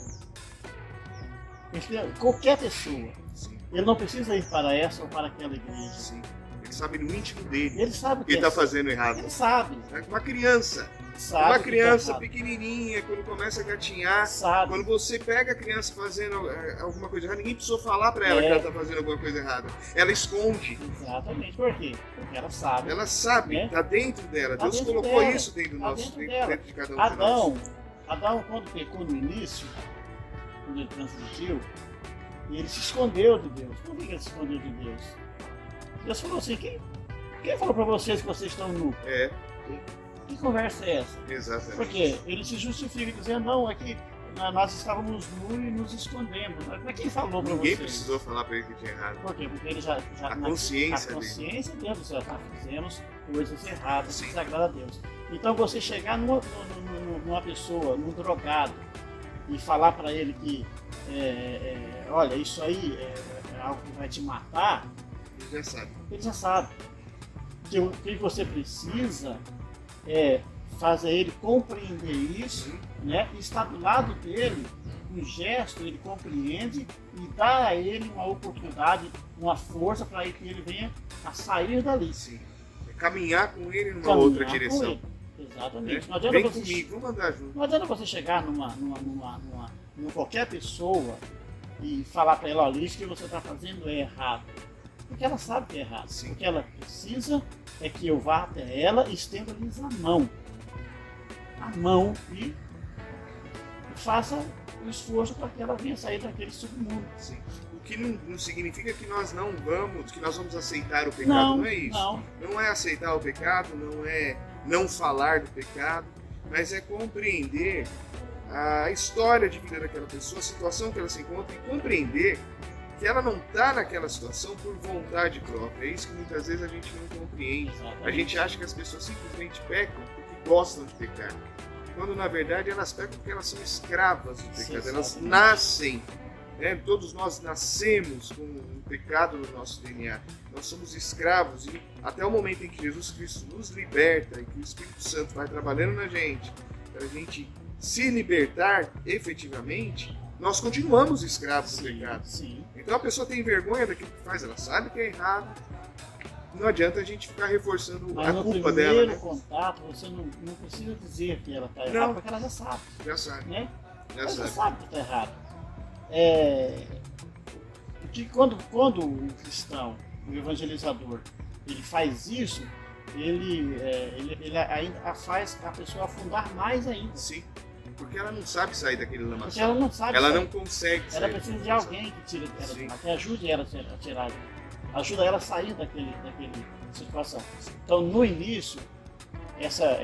Qualquer pessoa. Sim. Ele não precisa ir para essa ou para aquela igreja. Sim. Ele sabe no íntimo dele. Ele sabe que ele está fazendo errado. Ele sabe. Uma criança. Sabe uma criança pequenininha, quando começa a gatinhar, sabe. Quando você pega a criança fazendo alguma coisa errada, ninguém precisou falar para ela que ela está fazendo alguma coisa errada. Ela esconde. Exatamente. Por quê? Porque ela sabe. Ela sabe, está dentro dela. Deus colocou isso dentro de cada um de nós. Adão, quando pecou no início, quando ele transmitiu, e ele se escondeu de Deus. Por que ele se escondeu de Deus? Deus falou assim, quem falou para vocês que vocês estão nus? Que conversa é essa? Exatamente. Porque ele se justifica dizendo, não, aqui nós estávamos nus e nos escondemos. Mas quem falou para vocês? Ninguém precisou falar para ele que tinha errado. Por quê? Porque ele já a consciência dele fizemos coisas erradas, que desagrada a Deus. Então você chegar numa pessoa, num drogado, e falar para ele que, olha, isso aí é algo que vai te matar, ele já sabe. Que o que você precisa é fazer ele compreender isso, né? E estar do lado dele, um gesto, ele compreende e dá a ele uma oportunidade, uma força para que ele venha a sair dali. Sim. É caminhar com ele numa outra direção. Exatamente. Não adianta comigo, vamos andar junto. Não adianta você chegar numa qualquer pessoa e falar para ela, olha, isso que você está fazendo é errado. Porque ela sabe que é errado. Sim. O que ela precisa é que eu vá até ela e estenda-lhes a mão. A mão e faça o esforço para que ela venha sair daquele submundo. Sim. O que não significa que nós vamos aceitar o pecado, não é isso. Não é aceitar o pecado, não é não falar do pecado, mas é compreender a história de vida daquela pessoa, a situação que ela se encontra e compreender que ela não está naquela situação por vontade própria. É isso que muitas vezes a gente não compreende. Exatamente. A gente acha que as pessoas simplesmente pecam porque gostam de pecar, quando na verdade elas pecam porque elas são escravas do pecado. Sim, elas nascem, né? Todos nós nascemos com um pecado no nosso DNA. Nós somos escravos e até o momento em que Jesus Cristo nos liberta e que o Espírito Santo vai trabalhando na gente, para a gente se libertar efetivamente, nós continuamos escravos do pecado. Sim. Então a pessoa tem vergonha daquilo que faz, ela sabe que é errado. Não adianta a gente ficar reforçando a culpa dela. No primeiro contato, você não precisa dizer que ela está errada, porque ela já sabe. Já sabe. Né? Já já sabe que está errado. Porque quando o cristão, o evangelizador, ele faz isso, ele ainda faz a pessoa afundar mais ainda. Sim. Porque ela não sabe sair daquele lamaçal. Porque ela não sabe. Ela não consegue sair. Ela precisa de alguém que tire ela, até ajude ela a tirar. Ajuda ela a sair daquele situação. Então, no início, essa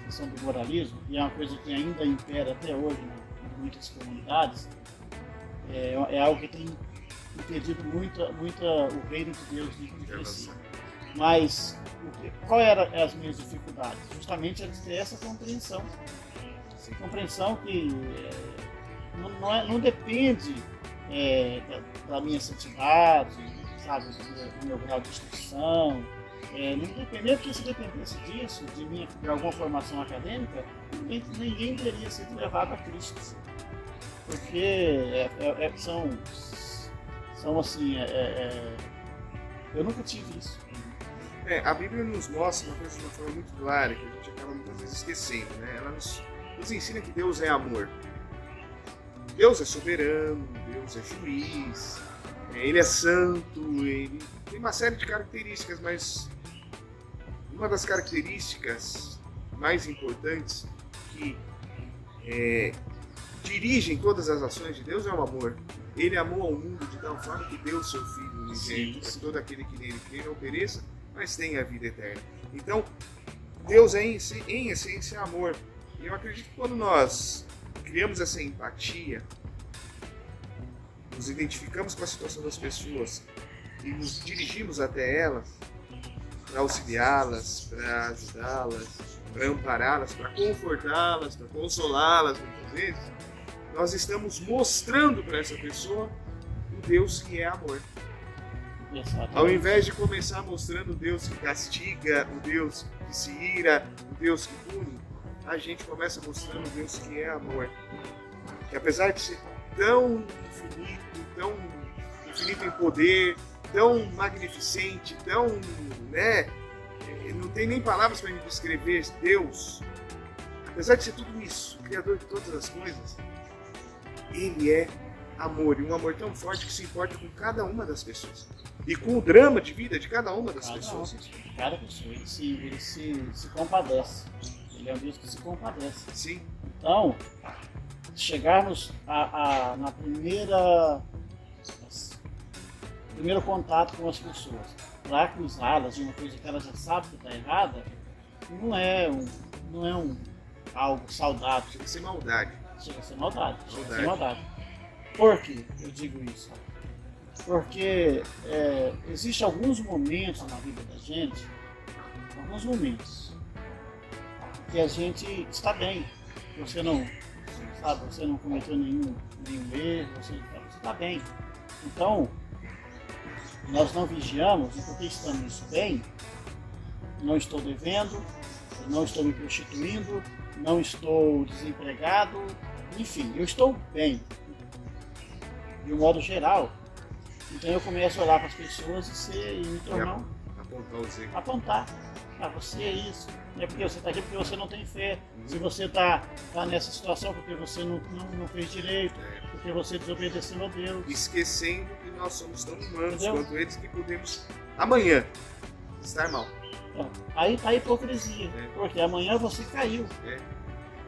questão do moralismo, e é uma coisa que ainda impera até hoje em muitas comunidades, é algo que tem impedido muito o reino de Deus de crescer. Mas, qual eram as minhas dificuldades? Justamente é de ter essa compreensão. Compreensão que não depende da minha santidade, sabe, do meu grau de instrução. Não depender, porque se dependesse disso, de alguma formação acadêmica, ninguém teria sido levado a Cristo. Porque são assim, eu nunca tive isso. A Bíblia nos mostra uma coisa de uma forma muito clara, que a gente acaba muitas vezes esquecendo, né? Ela nos ensina que Deus é amor. Deus é soberano, Deus é juiz, Ele é santo, Ele tem uma série de características, mas uma das características mais importantes que dirigem todas as ações de Deus é o amor. Ele amou ao mundo de tal forma que deu o seu Filho unigênito, para que todo aquele que nele crê não pereça, mas tenha a vida eterna. Então, Deus é em essência amor. E eu acredito que quando nós criamos essa empatia, nos identificamos com a situação das pessoas e nos dirigimos até elas para auxiliá-las, para ajudá-las, para ampará-las, para confortá-las, para consolá-las muitas vezes, nós estamos mostrando para essa pessoa o Deus que é amor. Exatamente. Ao invés de começar mostrando o Deus que castiga, o Deus que se ira, o Deus que pune, a gente começa mostrando o Deus que é amor. Que apesar de ser tão infinito em poder, tão magnificente, tão, não tem nem palavras para descrever Deus, apesar de ser tudo isso, o Criador de todas as coisas, Ele é amor, e um amor tão forte que se importa com cada uma das pessoas. E com o drama de vida de cada uma das pessoas. Cada pessoa, ele se compadece. Ele é um Deus que se compadece. Sim. Então, chegarmos na primeiro contato com as pessoas, para acusá-las de uma coisa que elas já sabem que está errada, não é algo saudável. Chega a ser maldade. Chega a ser maldade. Por que eu digo isso? Porque existem alguns momentos na vida da gente, que a gente está bem, você não sabe? Você não cometeu nenhum erro, você está bem. Então, nós não vigiamos, e porque estamos bem, não estou devendo, não estou me prostituindo, não estou desempregado, enfim, eu estou bem, de um modo geral. Então eu começo a olhar para as pessoas e me tornar apontar. Ah, você é isso. Não é porque você está aqui porque você não tem fé. Se você está nessa situação porque você não fez direito, porque você desobedeceu a Deus. Esquecendo que nós somos tão humanos quanto eles, que podemos amanhã estar mal. Aí tá a hipocrisia, porque amanhã você caiu.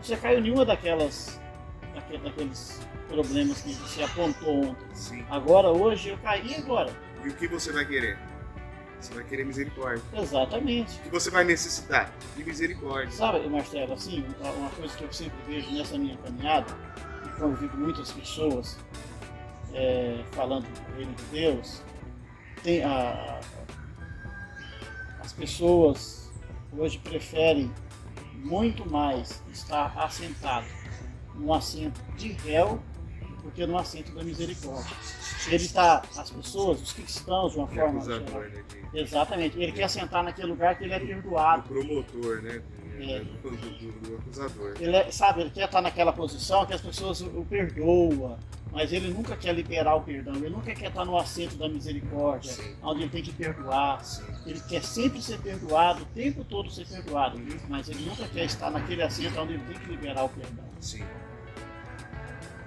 Você caiu em nenhuma daqueles problemas que você apontou ontem. Sim. Agora, hoje, eu caí agora. E o que você vai querer? Você vai querer misericórdia. Exatamente. O que você vai necessitar? De misericórdia. Sabe, Marcelo, assim, uma coisa que eu sempre vejo nessa minha caminhada, e convivo com muitas pessoas falando do reino de Deus, tem as pessoas hoje preferem muito mais estar assentado num assento de réu do que no assento da misericórdia. As pessoas, os cristãos, de uma forma geral, exatamente, ele quer sentar naquele lugar que ele é perdoado. O promotor, né? Do acusador. Ele quer estar naquela posição que as pessoas o perdoam, mas ele nunca quer liberar o perdão, ele nunca quer estar no assento da misericórdia, onde ele tem que perdoar. Sim. Ele quer sempre ser perdoado, o tempo todo ser perdoado, mas ele nunca quer estar naquele assento onde ele tem que liberar o perdão. Sim.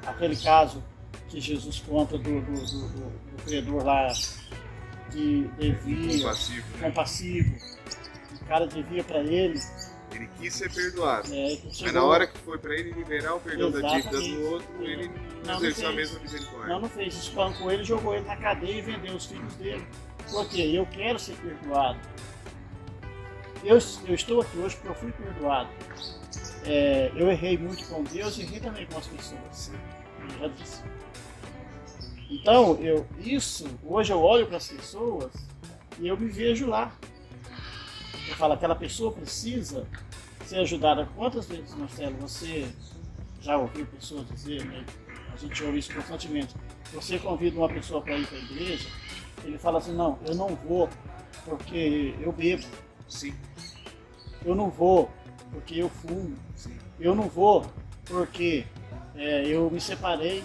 Aquele caso que Jesus conta do credor lá que devia, compassivo, o cara devia para ele. Ele quis ser perdoado, mas na hora que foi para ele liberar o perdão da dívida do outro, ele não exerceu a mesma misericórdia. Não fez, espancou ele, jogou ele na cadeia e vendeu os filhos dele. Porque eu quero ser perdoado. Eu estou aqui hoje porque eu fui perdoado. Eu errei muito com Deus e errei também com as pessoas. Eu já disse. Então, hoje eu olho para as pessoas e eu me vejo lá. Eu falo, aquela pessoa precisa ser ajudada. Quantas vezes, Marcelo, você já ouviu pessoas dizer, né? A gente ouve isso constantemente. Você convida uma pessoa para ir para a igreja, ele fala assim, não, eu não vou porque eu bebo. Sim. Eu não vou porque eu fumo. Sim. Eu não vou porque eu me separei,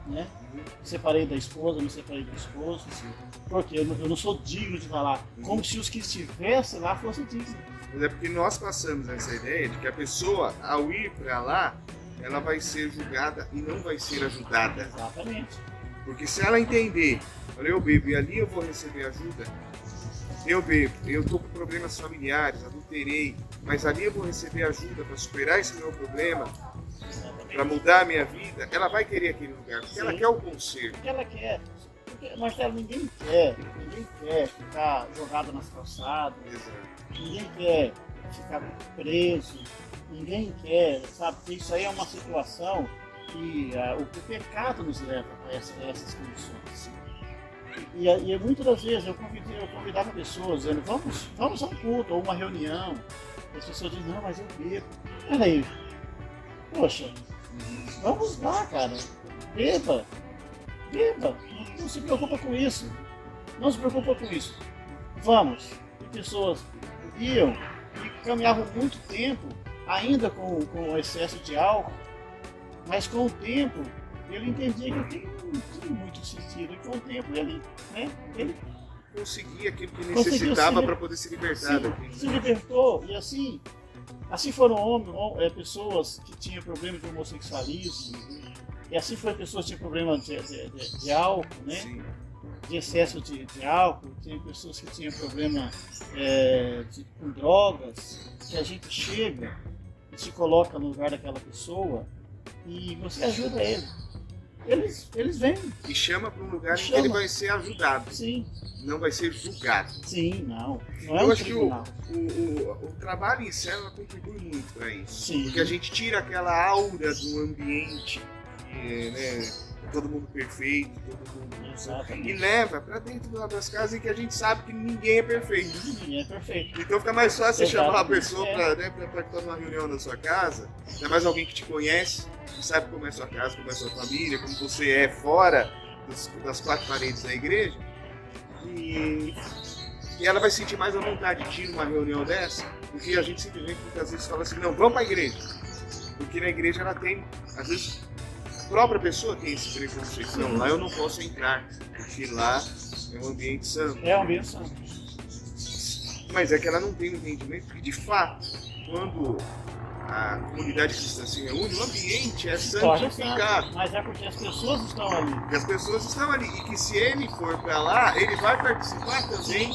né? Me separei da esposa, me separei do esposo. Sim. Porque eu não sou digno de estar lá. Como se os que estivessem lá fossem dignos. Mas é porque nós passamos essa ideia de que a pessoa, ao ir para lá, ela vai ser julgada e não vai ser ajudada. Exatamente. Porque se ela entender, olha, eu bebo e ali eu vou receber ajuda, eu bebo, eu estou com problemas familiares, adulterei, mas ali eu vou receber ajuda para superar esse meu problema, para mudar a minha vida, ela vai querer aquele lugar, porque ela quer o conserto. Porque ela quer. Porque, Marcelo, ninguém quer ficar jogado nas calçadas, ninguém quer ficar preso, ninguém quer, sabe? Porque isso aí é uma situação que o pecado nos leva a essas condições. E muitas das vezes eu convidava pessoas dizendo, vamos a um culto ou uma reunião. E as pessoas dizem, não, mas eu bebo. Peraí, poxa, vamos lá, cara, beba. Não se preocupa com isso. Não se preocupa com isso. Vamos. E pessoas iam e caminhavam muito tempo, ainda com excesso de álcool, mas com o tempo ele entendia que não tinha muito sentido. E com o tempo ele conseguia aquilo que necessitava para poder se libertar daquilo. Se libertou. E assim foram pessoas que tinham problema de homossexualismo. E assim foi pessoas que tinham problema de álcool, né? Sim. De excesso de álcool, tem pessoas que tinham problema com drogas, que a gente chega e se coloca no lugar daquela pessoa e você ajuda ele. Eles vêm. E chama para um lugar em que ele vai ser ajudado. Sim. Não vai ser julgado. Sim, não é Eu um acho tribunal. que o trabalho em célula contribui muito para isso. Sim. Porque a gente tira aquela aura do ambiente, todo mundo perfeito, todo mundo... Exatamente. E leva para dentro das casas em que a gente sabe que ninguém é perfeito. Ninguém é perfeito. Então fica mais fácil você chamar uma Exatamente. pessoa para participar de uma reunião na sua casa, ainda mais alguém que te conhece, que sabe como é a sua casa, como é a sua família, como você é fora das quatro paredes da igreja. E ela vai sentir mais à vontade de ir numa reunião dessa do que a gente simplesmente muitas vezes fala assim, não, vamos para a igreja. Porque na igreja ela tem, às vezes, a própria pessoa tem esse preconceito. Não, lá eu não posso entrar, porque lá é um ambiente santo. É um ambiente santo. Mas é que ela não tem um entendimento que, de fato, quando a comunidade cristã se reúne, o ambiente é santificado. Mas é porque as pessoas estão ali. Porque as pessoas estão ali. E que se ele for para lá, ele vai participar também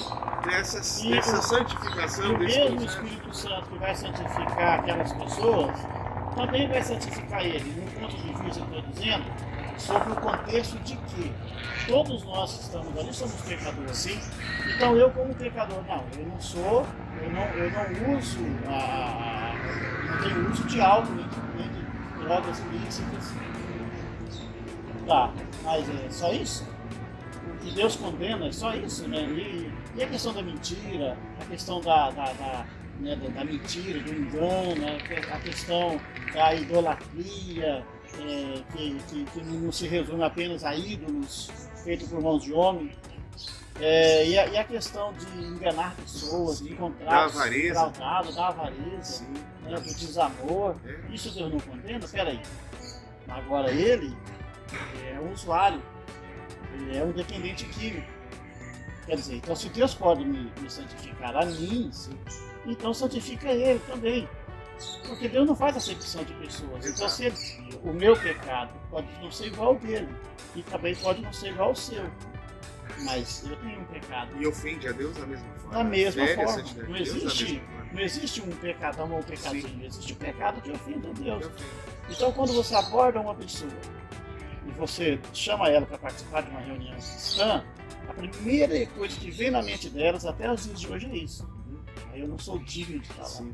dessa santificação E o desse mesmo processo. Espírito Santo que vai santificar aquelas pessoas, também vai santificar ele. No ponto de vista que eu estou dizendo, sobre o contexto de que todos nós que estamos ali somos pecadores. Sim. Então eu como pecador, não, eu não sou, eu não uso, não tenho uso de álcool, nem de drogas ilícitas. Tá, mas é só isso? O que Deus condena é só isso, né? E a questão da mentira, a questão da mentira, do engano, né? A questão da idolatria, que não se resume apenas a ídolos feitos por mãos de homem. E a questão de enganar pessoas, de encontrar da avareza, né, do desamor, isso Deus não condena? Peraí. Agora ele é um usuário, ele é um dependente químico. Quer dizer, então se Deus pode me santificar a mim, então santifica ele também. Porque Deus não faz acepção de pessoas. Então se o meu pecado pode não ser igual ao dele, e também pode não ser igual ao seu. Mas eu tenho um pecado. E ofende a Deus da mesma forma. Da mesma forma. Não Não existe um pecadão ou um pecadinho. Sim. Existe um pecado que ofende a Deus. Então quando você aborda uma pessoa e você chama ela para participar de uma reunião cristã, a primeira coisa que vem na mente delas até os dias de hoje é isso. Eu não sou digno de estar lá.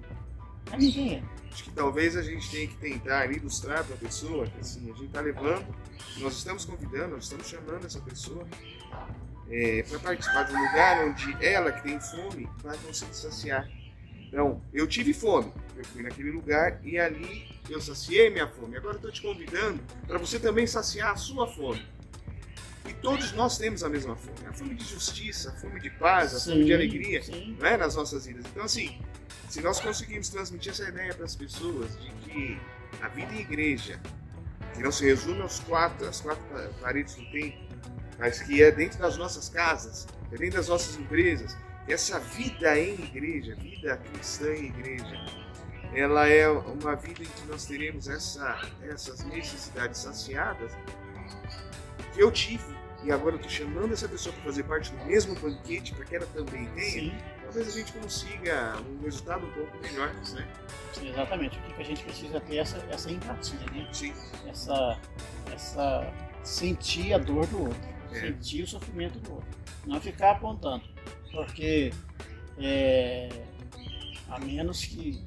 Mas ninguém é. Acho que talvez a gente tenha que tentar ilustrar para a pessoa que assim, a gente está levando, nós estamos convidando, nós estamos chamando essa pessoa para participar de um lugar onde ela que tem fome vai conseguir saciar. Então, eu tive fome, eu fui naquele lugar e ali eu saciei minha fome. Agora eu estou te convidando para você também saciar a sua fome. E todos nós temos a mesma fome. A fome de justiça, a fome de paz, a fome de alegria, não é, nas nossas vidas. Então, assim, se nós conseguirmos transmitir essa ideia para as pessoas de que a vida em igreja, que não se resume às quatro paredes do templo, mas que é dentro das nossas casas, é dentro das nossas empresas, essa vida em igreja, vida cristã em igreja, ela é uma vida em que nós teremos essas necessidades saciadas que eu tive, e agora eu estou chamando essa pessoa para fazer parte do mesmo banquete para que ela também tenha. Talvez a gente consiga um resultado um pouco melhor, né? Sim, exatamente. O que a gente precisa ter essa empatia, né? Sim. Essa sentir a dor do outro, sentir o sofrimento do outro. Não ficar apontando, porque a menos que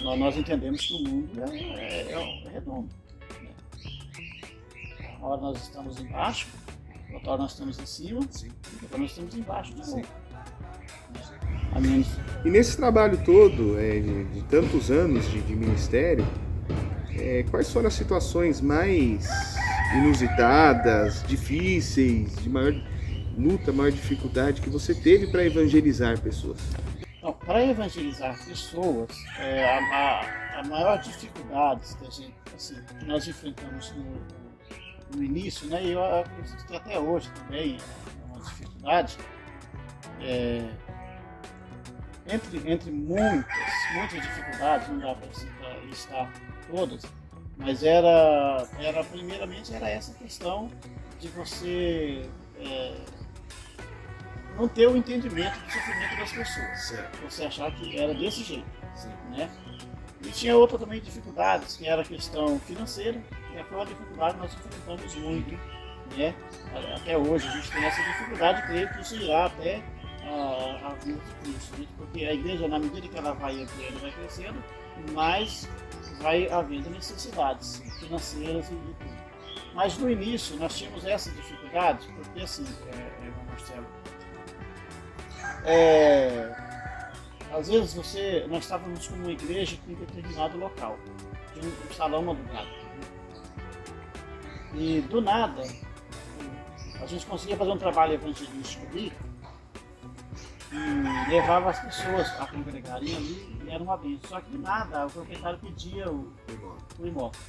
nós entendemos que o mundo é redondo. Né? Uma hora nós estamos embaixo, outra hora nós estamos em cima, outra hora nós estamos embaixo de novo. A menos. E nesse trabalho todo, de tantos anos de ministério, quais foram as situações mais inusitadas, difíceis, de maior luta, maior dificuldade que você teve para evangelizar pessoas? Então, para evangelizar pessoas, a maior dificuldade que nós enfrentamos no início, né, e eu acredito que até hoje também é uma dificuldade, entre muitas dificuldades, não dá para listar todas, mas primeiramente era essa questão de você não ter o entendimento do sofrimento das pessoas. Certo. Você achar que era desse jeito. Né? E tinha outra também dificuldades, que era a questão financeira, que foi uma dificuldade que nós enfrentamos muito. Né? Até hoje a gente tem essa dificuldade, creio que isso irá até a vida de Cristo, né? Porque a igreja, na medida que ela vai ampliando, vai crescendo, mas vai havendo necessidades financeiras e tudo. Mas no início nós tínhamos essas dificuldades, porque assim, Marcelo, às vezes nós estávamos com uma igreja em determinado local, tinha um salão alugado. E do nada, a gente conseguia fazer um trabalho evangelístico ali e levava as pessoas a congregarem ali e era uma bênção. Só que do nada o proprietário pedia o imóvel.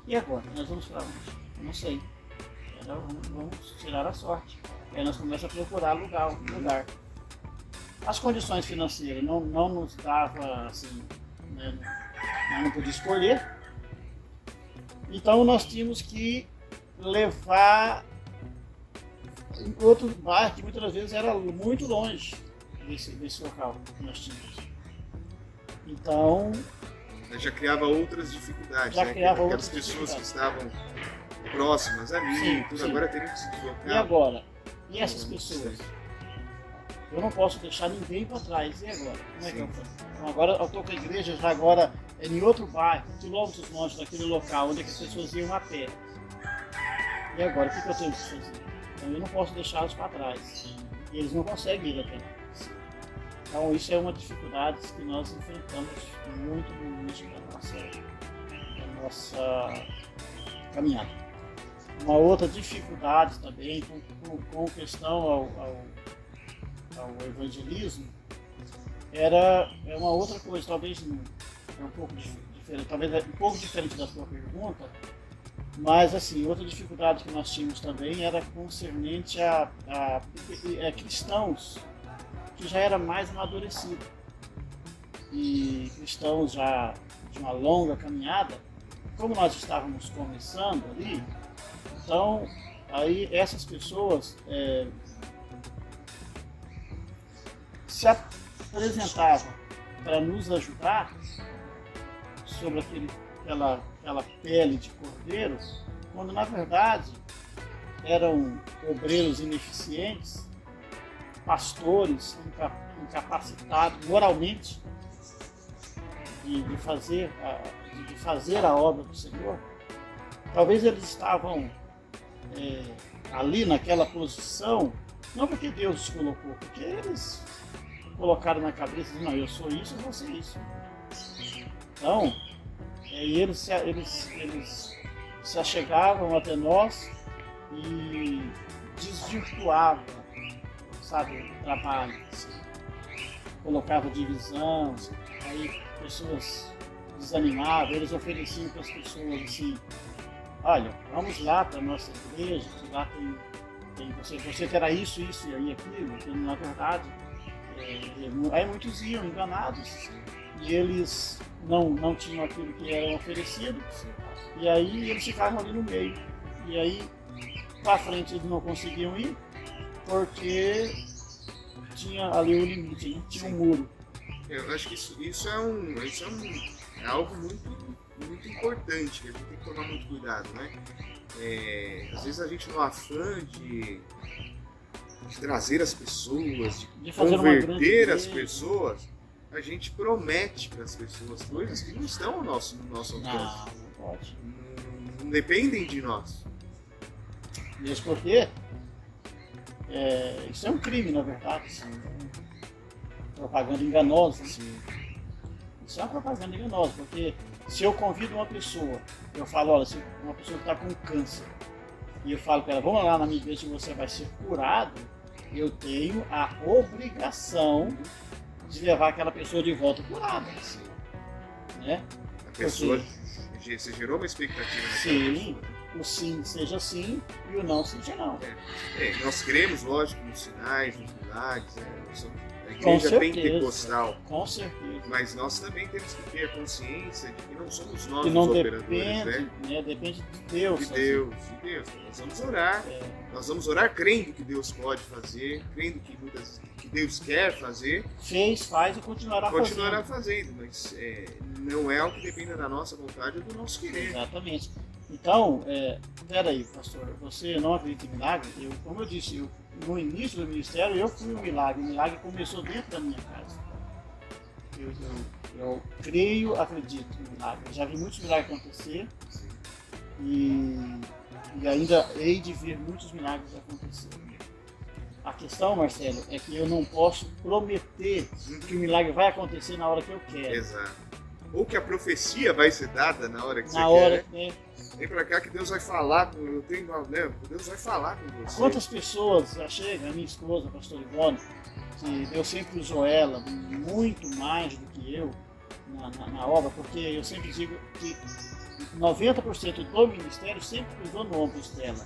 E agora? Nós vamos para onde? Eu não sei. Vamos tirar a sorte. Aí nós começamos a procurar alugar um lugar. As condições financeiras não nos davam assim, né, não podia escolher. Então nós tínhamos que levar em outro bairro que muitas vezes era muito longe desse local que nós tínhamos. Então já criava outras dificuldades, já né? criava Aquelas outras pessoas que dificuldades. estavam próximas ali, Sim, tudo sim. agora teriam que se deslocar. E agora? E essas pessoas? Eu não posso deixar ninguém para trás. E agora? Como é que eu faço? Então agora eu estou com a igreja já agora em outro bairro, quilômetros longe daquele local onde as pessoas iam a pé. E agora, o que eu tenho que fazer? Então eu não posso deixá-los para trás. E eles não conseguem ir a pé. Então isso é uma dificuldade que nós enfrentamos muito no início da nossa caminhada. Uma outra dificuldade também com questão ao evangelismo é uma outra coisa, talvez é um pouco diferente, talvez é um pouco diferente da sua pergunta, mas assim, outra dificuldade que nós tínhamos também era concernente a cristãos que já era mais amadurecido e cristãos já de uma longa caminhada, como nós estávamos começando ali, então aí essas pessoas se apresentavam para nos ajudar sobre aquela pele de cordeiro, quando na verdade eram obreiros ineficientes, pastores incapacitados moralmente de fazer a obra do Senhor. Talvez eles estavam ali naquela posição, não porque Deus os colocou, porque eles colocaram na cabeça, não, eu sou isso, eu vou ser isso. Então, eles se achegavam até nós e desvirtuavam, sabe, o trabalho, assim. Colocava divisão, aí pessoas desanimavam, eles ofereciam para as pessoas assim, olha, vamos lá para a nossa igreja, que lá tem você terá isso e aí aquilo, que na verdade aí muitos iam enganados e eles não tinham aquilo que era oferecido, e aí eles ficavam ali no meio, e aí para frente eles não conseguiam ir porque tinha ali o limite, né? Tinha um muro. Eu acho que isso é algo muito importante, que a gente tem que tomar muito cuidado, né? Às vezes a gente no afã de trazer as pessoas, de converter as pessoas, a gente promete para as pessoas coisas que não estão no nosso alcance. Não pode. Não dependem de nós. Mesmo porque isso é um crime, na verdade. Propaganda enganosa. Sim. Isso é uma propaganda enganosa, porque se eu convido uma pessoa, eu falo, olha, se uma pessoa que está com câncer, e eu falo para ela, vamos lá na minha igreja e você vai ser curado, eu tenho a obrigação de levar aquela pessoa de volta curada. Sim. Né? A pessoa, você gerou uma expectativa naquela pessoa. O sim seja sim e o não seja não. Nós cremos, lógico, nos sinais, nos milagres, a igreja pentecostal. Com certeza. Mas nós também temos que ter a consciência de que não somos nós que não os operadores, né? Depende de Deus. De Deus. Nós vamos orar. Nós vamos orar crendo que Deus pode fazer, crendo que Deus quer fazer. Faz e continuará fazendo. Mas não é algo que dependa da nossa vontade ou do nosso querer. Exatamente. Então, peraí, pastor, você não acredita em milagre? Como eu disse, no início do ministério eu fui um milagre. O milagre começou dentro da minha casa. Eu creio, acredito em milagre. Eu já vi muitos milagres acontecer. e ainda hei de ver muitos milagres acontecer. A questão, Marcelo, é que eu não posso prometer que o milagre vai acontecer na hora que eu quero. Exato. Ou que a profecia vai ser dada na hora que Na você hora, quer. né? Vem pra cá que Deus vai falar com eu tenho, né? Deus vai falar com você. Quantas pessoas já chegam, a minha esposa, a pastora Ivone, que Deus sempre usou ela muito mais do que eu na obra, porque eu sempre digo que 90% do ministério sempre cruzou no ombro dela.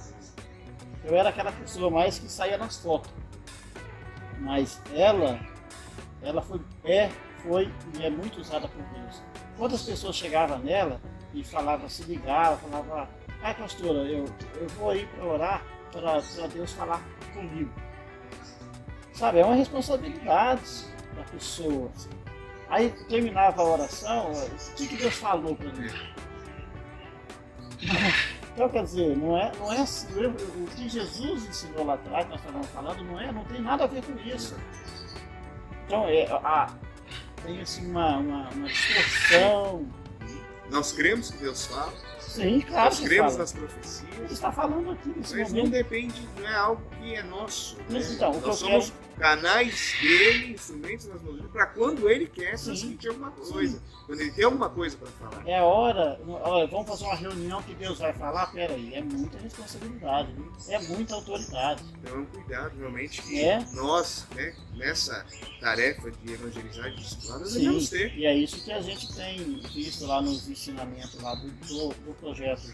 Eu era aquela pessoa mais que saía nas fotos, mas ela foi e é muito usada por Deus. Quantas pessoas chegavam nela e falavam, se ligavam, falavam, ai pastora, eu vou aí para orar, para Deus falar comigo. Sabe, é uma responsabilidade da pessoa. Aí terminava a oração, o que Deus falou para mim? Então, quer dizer, não é assim, o que Jesus ensinou lá atrás, nós estávamos falando, não tem nada a ver com isso. Então, tem assim uma distorção. Nós cremos que Deus fala. Sim, claro. Nós cremos nas profecias. Ele está falando aqui nesse Mas momento. não depende, não é algo que é nosso. Né? Então, nós somos canais dele, instrumentos nas mãos dele, para quando ele quer transmitir alguma coisa. Sim. Quando ele tem alguma coisa para falar. É a hora, olha, vamos fazer uma reunião que Deus vai falar, peraí, é muita responsabilidade, viu? É muita autoridade. Então é um cuidado realmente que nós, né, nessa tarefa de evangelizar e discipular, nós devemos ter. E é isso que a gente tem visto lá nos ensinamentos lá do projeto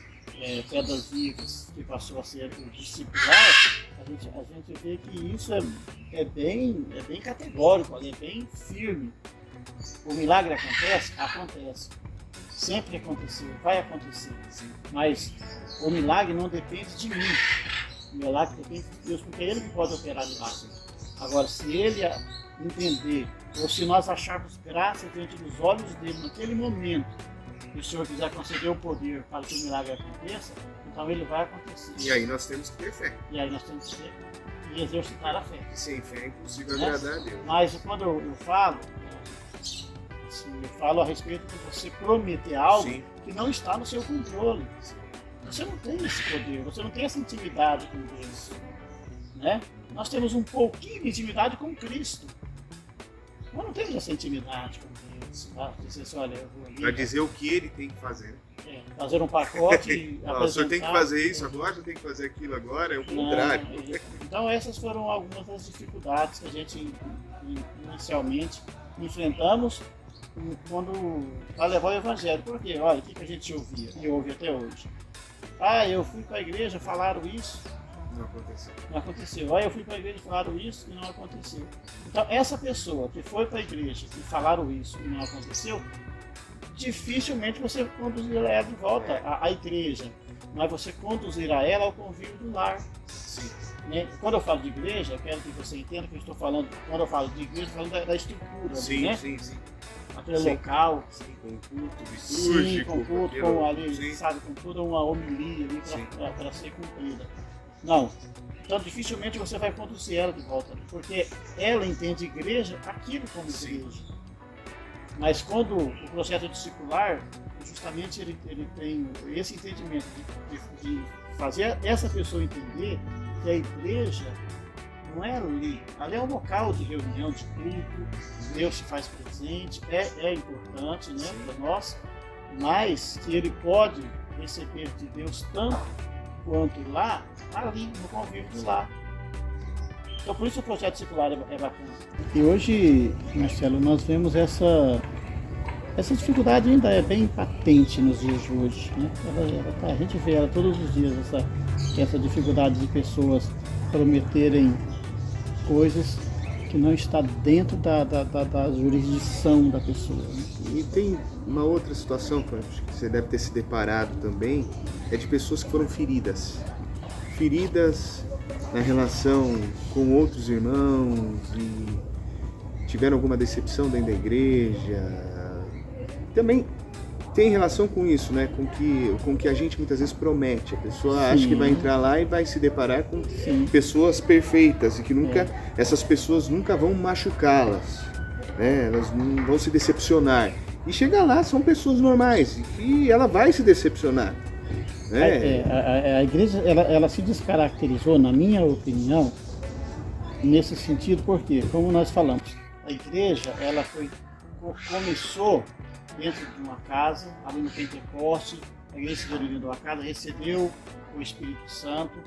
Pedras Vivas, que passou a ser o discipular. A gente vê que isso é bem categórico, é bem firme. O milagre acontece? Acontece. Sempre aconteceu, vai acontecer. Sim. Mas o milagre não depende de mim. O milagre depende de Deus, porque é Ele que pode operar milagre. Agora, se Ele entender, ou se nós acharmos graça diante dos olhos dele naquele momento, e o Senhor quiser conceder o poder para que o milagre aconteça, então ele vai acontecer. E aí nós temos que ter fé. E aí nós temos que ter e exercitar a fé. Sem fé é impossível agradar a Deus. Mas quando eu falo a respeito de você prometer algo que não está no seu controle. Você não tem esse poder, você não tem essa intimidade com Deus. Né? Nós temos um pouquinho de intimidade com Cristo. Nós não temos essa intimidade com Deus. Tá? Você, olha, eu vou ali, para dizer o que ele tem que fazer. Fazer um pacote e o senhor tem que fazer isso agora, o senhor tem que fazer aquilo agora, é o contrário. Então essas foram algumas das dificuldades que a gente inicialmente enfrentamos para levar o evangelho. Por quê? Olha, o que a gente ouvia e ouve até hoje. Eu fui para a igreja, falaram isso. Não aconteceu. Não aconteceu. Eu fui para a igreja e falaram isso e não aconteceu. Então essa pessoa que foi para a igreja e falaram isso e não aconteceu, dificilmente você conduzirá ela de volta à igreja, mas você conduzirá ela ao convívio do lar. Sim. Né? Quando eu falo de igreja, eu quero que você entenda que eu estou falando, quando eu falo de igreja, eu falo da estrutura. Sim, né? sim. Aquele local. Sim, com culto litúrgico. Com culto, com ali, sabe, com toda uma homilia ali para ser cumprida. Não. Então dificilmente você vai conduzir ela de volta, porque ela entende igreja aquilo como igreja. Mas quando o processo discipular, justamente ele tem esse entendimento de fazer essa pessoa entender que a igreja não é ali é um local de reunião, de culto, Deus se faz presente, é importante, né, para nós, mas que ele pode receber de Deus tanto quanto lá, ali, no convívio do lar. Então por isso o projeto discipular é bacana. E hoje, Marcelo, nós vemos essa dificuldade ainda é bem patente nos dias de hoje. Né? A gente vê ela todos os dias, essa dificuldade de pessoas prometerem coisas que não está dentro da jurisdição da pessoa. Né? E tem uma outra situação que você deve ter se deparado também, é de pessoas que foram feridas na relação com outros irmãos e tiveram alguma decepção dentro da igreja. Também tem relação com isso, né? Com que a gente muitas vezes promete. A pessoa acha que vai entrar lá e vai se deparar com pessoas perfeitas e que essas pessoas nunca vão machucá-las, né? Elas não vão se decepcionar. E chega lá, são pessoas normais e que ela vai se decepcionar. né? A igreja ela se descaracterizou, na minha opinião, nesse sentido, porque, como nós falamos, a igreja começou dentro de uma casa, ali no Pentecoste, a igreja se reuniu numa casa, recebeu o Espírito Santo,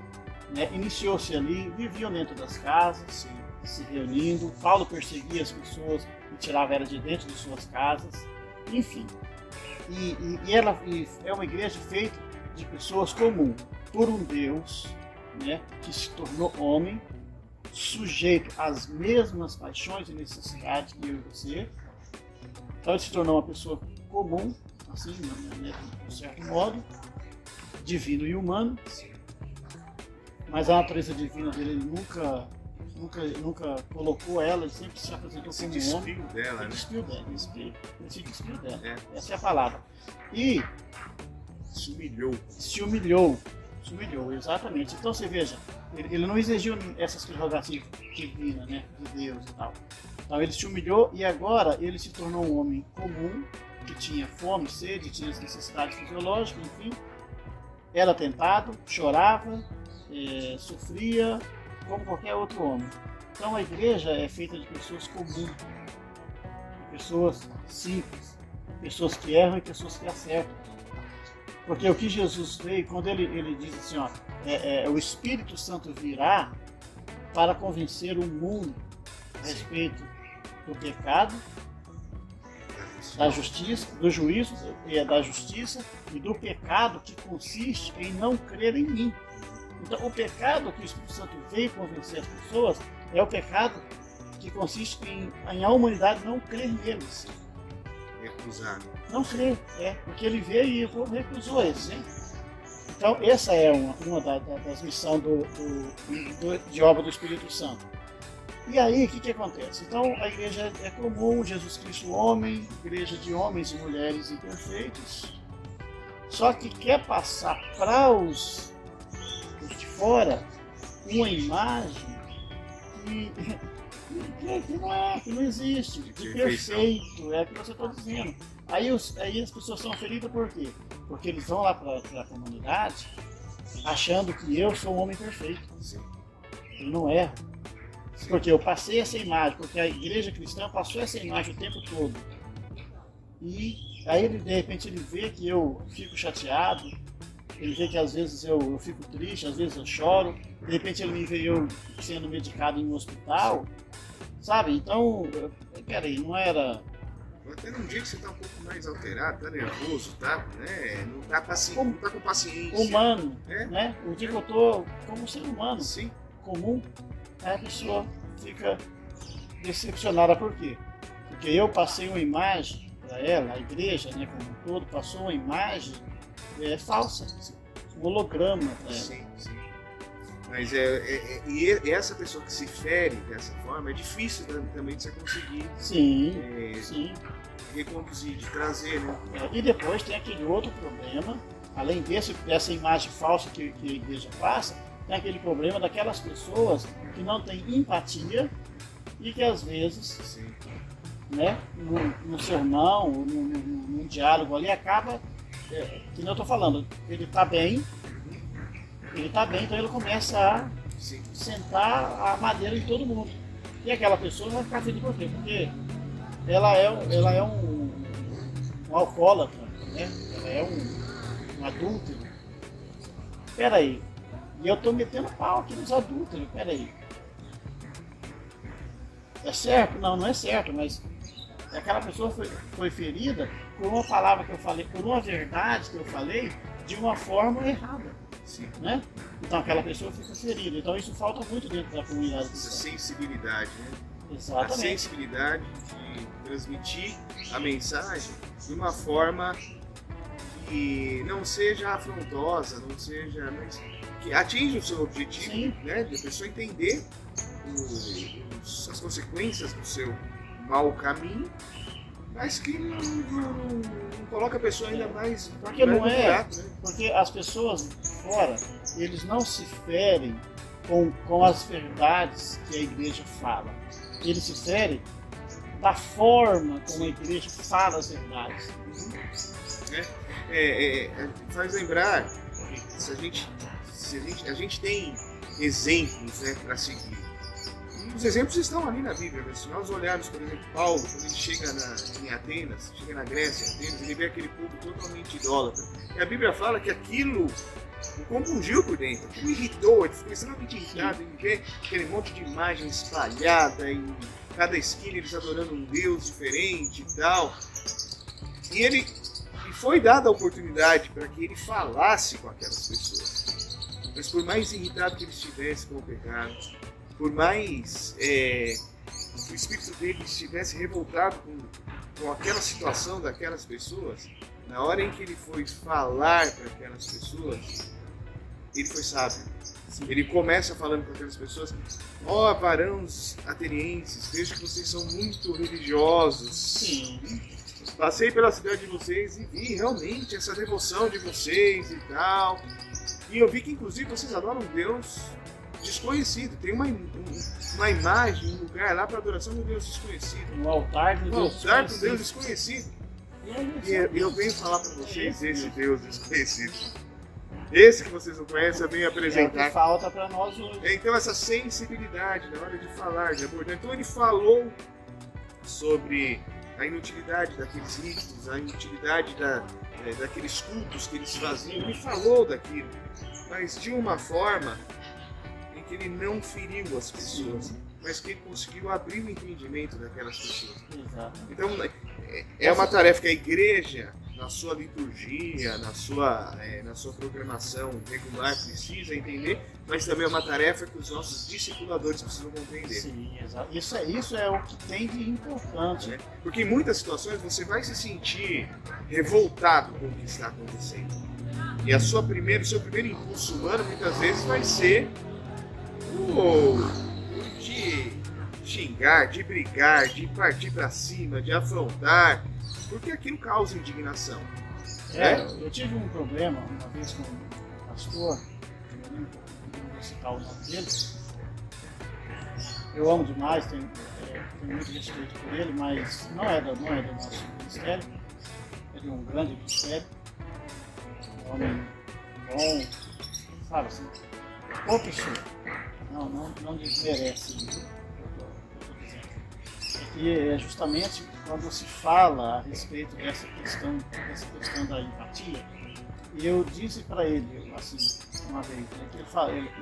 né? Iniciou-se ali, viviam dentro das casas, se reunindo. Paulo perseguia as pessoas e tirava elas de dentro de suas casas, enfim. E ela é uma igreja feita de pessoas comuns, por um Deus, né, que se tornou homem, sujeito às mesmas paixões e necessidades que eu e você. Então ele se tornou uma pessoa comum, assim, de um certo modo, divino e humano, mas a natureza divina dele ele nunca colocou ela, ele sempre se apresentou como um homem. Dela, Ele se despiu dela. É. Essa é a palavra. E Se humilhou. se humilhou, exatamente. Então você veja, ele não exigiu essas prerrogativas divinas, né, de Deus e tal. Então ele se humilhou e agora ele se tornou um homem comum, que tinha fome, sede, tinha as necessidades fisiológicas, enfim. Era tentado, chorava, sofria, como qualquer outro homem. Então a igreja é feita de pessoas comuns, de pessoas simples, pessoas que erram e pessoas que acertam. Porque o que Jesus veio, quando ele diz assim, ó, o Espírito Santo virá para convencer o mundo a respeito do pecado, da justiça, do juízo, da justiça e do pecado que consiste em não crer em mim. Então, o pecado que o Espírito Santo veio convencer as pessoas é o pecado que consiste em a humanidade não crer neles. Recusar. Não crer, porque ele veio e o povo recusou eles, hein? Então, essa é uma das missões de obra do Espírito Santo. E aí, o que acontece? Então, a igreja é comum, Jesus Cristo homem, igreja de homens e mulheres imperfeitos, só que quer passar para os de fora uma imagem que não existe, de perfeito, é o que você está dizendo. Aí as pessoas são feridas por quê? Porque eles vão lá para a comunidade achando que eu sou um homem perfeito. Sim. Eu não erro. Porque eu passei essa imagem, porque a igreja cristã passou essa imagem o tempo todo. E aí de repente ele vê que eu fico chateado, ele vê que às vezes eu fico triste, às vezes eu choro, de repente ele me vê eu sendo medicado em um hospital, sabe? Então, peraí, não era... Até num dia que você tá um pouco mais alterado, tá nervoso, tá? Né? Não tá com paciência. Humano, É? né? O dia que eu tô como ser humano, Sim. comum, aí a pessoa fica decepcionada. Por quê? Porque eu passei uma imagem para ela, a igreja, né, como um todo, passou uma imagem falsa, um holograma para ela. Sim, sim. Mas e essa pessoa que se fere dessa forma, é difícil também de você conseguir Sim. reconduzir, de trazer, né? E depois tem aquele outro problema, além dessa imagem falsa que a igreja passa, tem aquele problema daquelas pessoas que não têm empatia e que às vezes, Sim. né, no sermão, num diálogo ali, acaba, que não eu estou falando, ele está bem, então ele começa a Sim. sentar a madeira em todo mundo. E aquela pessoa vai ficar feliz por quê? Porque ela é um alcoólatra, né? Ela é um adúltero. Peraí, e eu estou metendo pau aqui nos adúlteros, peraí. É certo? Não, não é certo, mas aquela pessoa foi ferida por uma palavra que eu falei, por uma verdade que eu falei, de uma forma errada. Sim. Né? Então aquela pessoa fica ferida. Então isso falta muito dentro da comunidade Essa cristã. sensibilidade, né? A Exatamente. sensibilidade de transmitir a mensagem de uma forma que não seja afrontosa, não seja, mas que atinja o seu objetivo, Sim. né? De a pessoa entender as consequências do seu mau caminho, mas que não coloca a pessoa ainda mais Porque não é, buraco, né? porque as pessoas fora, eles não se ferem com as verdades que a igreja fala. Eles se ferem da forma como a igreja fala as verdades. faz lembrar que a gente tem exemplos, né, para seguir. E os exemplos estão ali na Bíblia. Né? Se nós olharmos, por exemplo, Paulo, quando ele chega em Atenas, chega na Grécia, Atenas, ele vê aquele povo totalmente idólatra. E a Bíblia fala que aquilo o compungiu por dentro, aquilo irritou, ele ficou extremamente irritado em ver aquele monte de imagem espalhada, em cada esquina eles adorando um Deus diferente e tal. E foi dada a oportunidade para que ele falasse com aquelas pessoas. Mas por mais irritado que ele estivesse com o pecado, por mais que o espírito dele estivesse revoltado com aquela situação daquelas pessoas, na hora em que ele foi falar para aquelas pessoas, ele foi sábio. Sim. Ele começa falando com aquelas pessoas: ó, varãos atenienses, vejo que vocês são muito religiosos. Sim. Passei pela cidade de vocês e vi realmente essa devoção de vocês e tal. E eu vi que inclusive vocês adoram um Deus desconhecido. Tem uma imagem, um lugar lá para adoração de um Deus desconhecido. Um altar de um Deus desconhecido. E eu venho falar para vocês esse Deus desconhecido. Esse que vocês não conhecem, eu venho apresentar. É o que falta para nós hoje. Então essa sensibilidade na hora de falar, de abordar. Então ele falou sobre a inutilidade daqueles ritos, a inutilidade daqueles cultos que eles faziam. Ele falou daquilo, mas de uma forma em que ele não feriu as pessoas, mas que ele conseguiu abrir o entendimento daquelas pessoas. Exato. Então é uma tarefa que a igreja, na sua liturgia, na sua programação regular, precisa entender, mas também é uma tarefa que os nossos discipuladores precisam compreender. Sim, exato. Isso é o que tem de importante. Porque em muitas situações você vai se sentir revoltado com o que está acontecendo. E o seu primeiro impulso humano muitas vezes vai ser de xingar, de brigar, de partir para cima, de afrontar, porque aquilo causa indignação. Eu tive um problema uma vez com um pastor, eu não vou citar o nome dele. Eu amo demais, tenho muito respeito por ele, mas não é do nosso ministério, é de um grande ministério, um homem bom, sabe assim, boa pessoa, não desmerece o que eu estou dizendo. E é justamente quando se fala a respeito dessa questão da empatia, eu disse para ele, assim, uma vez, né,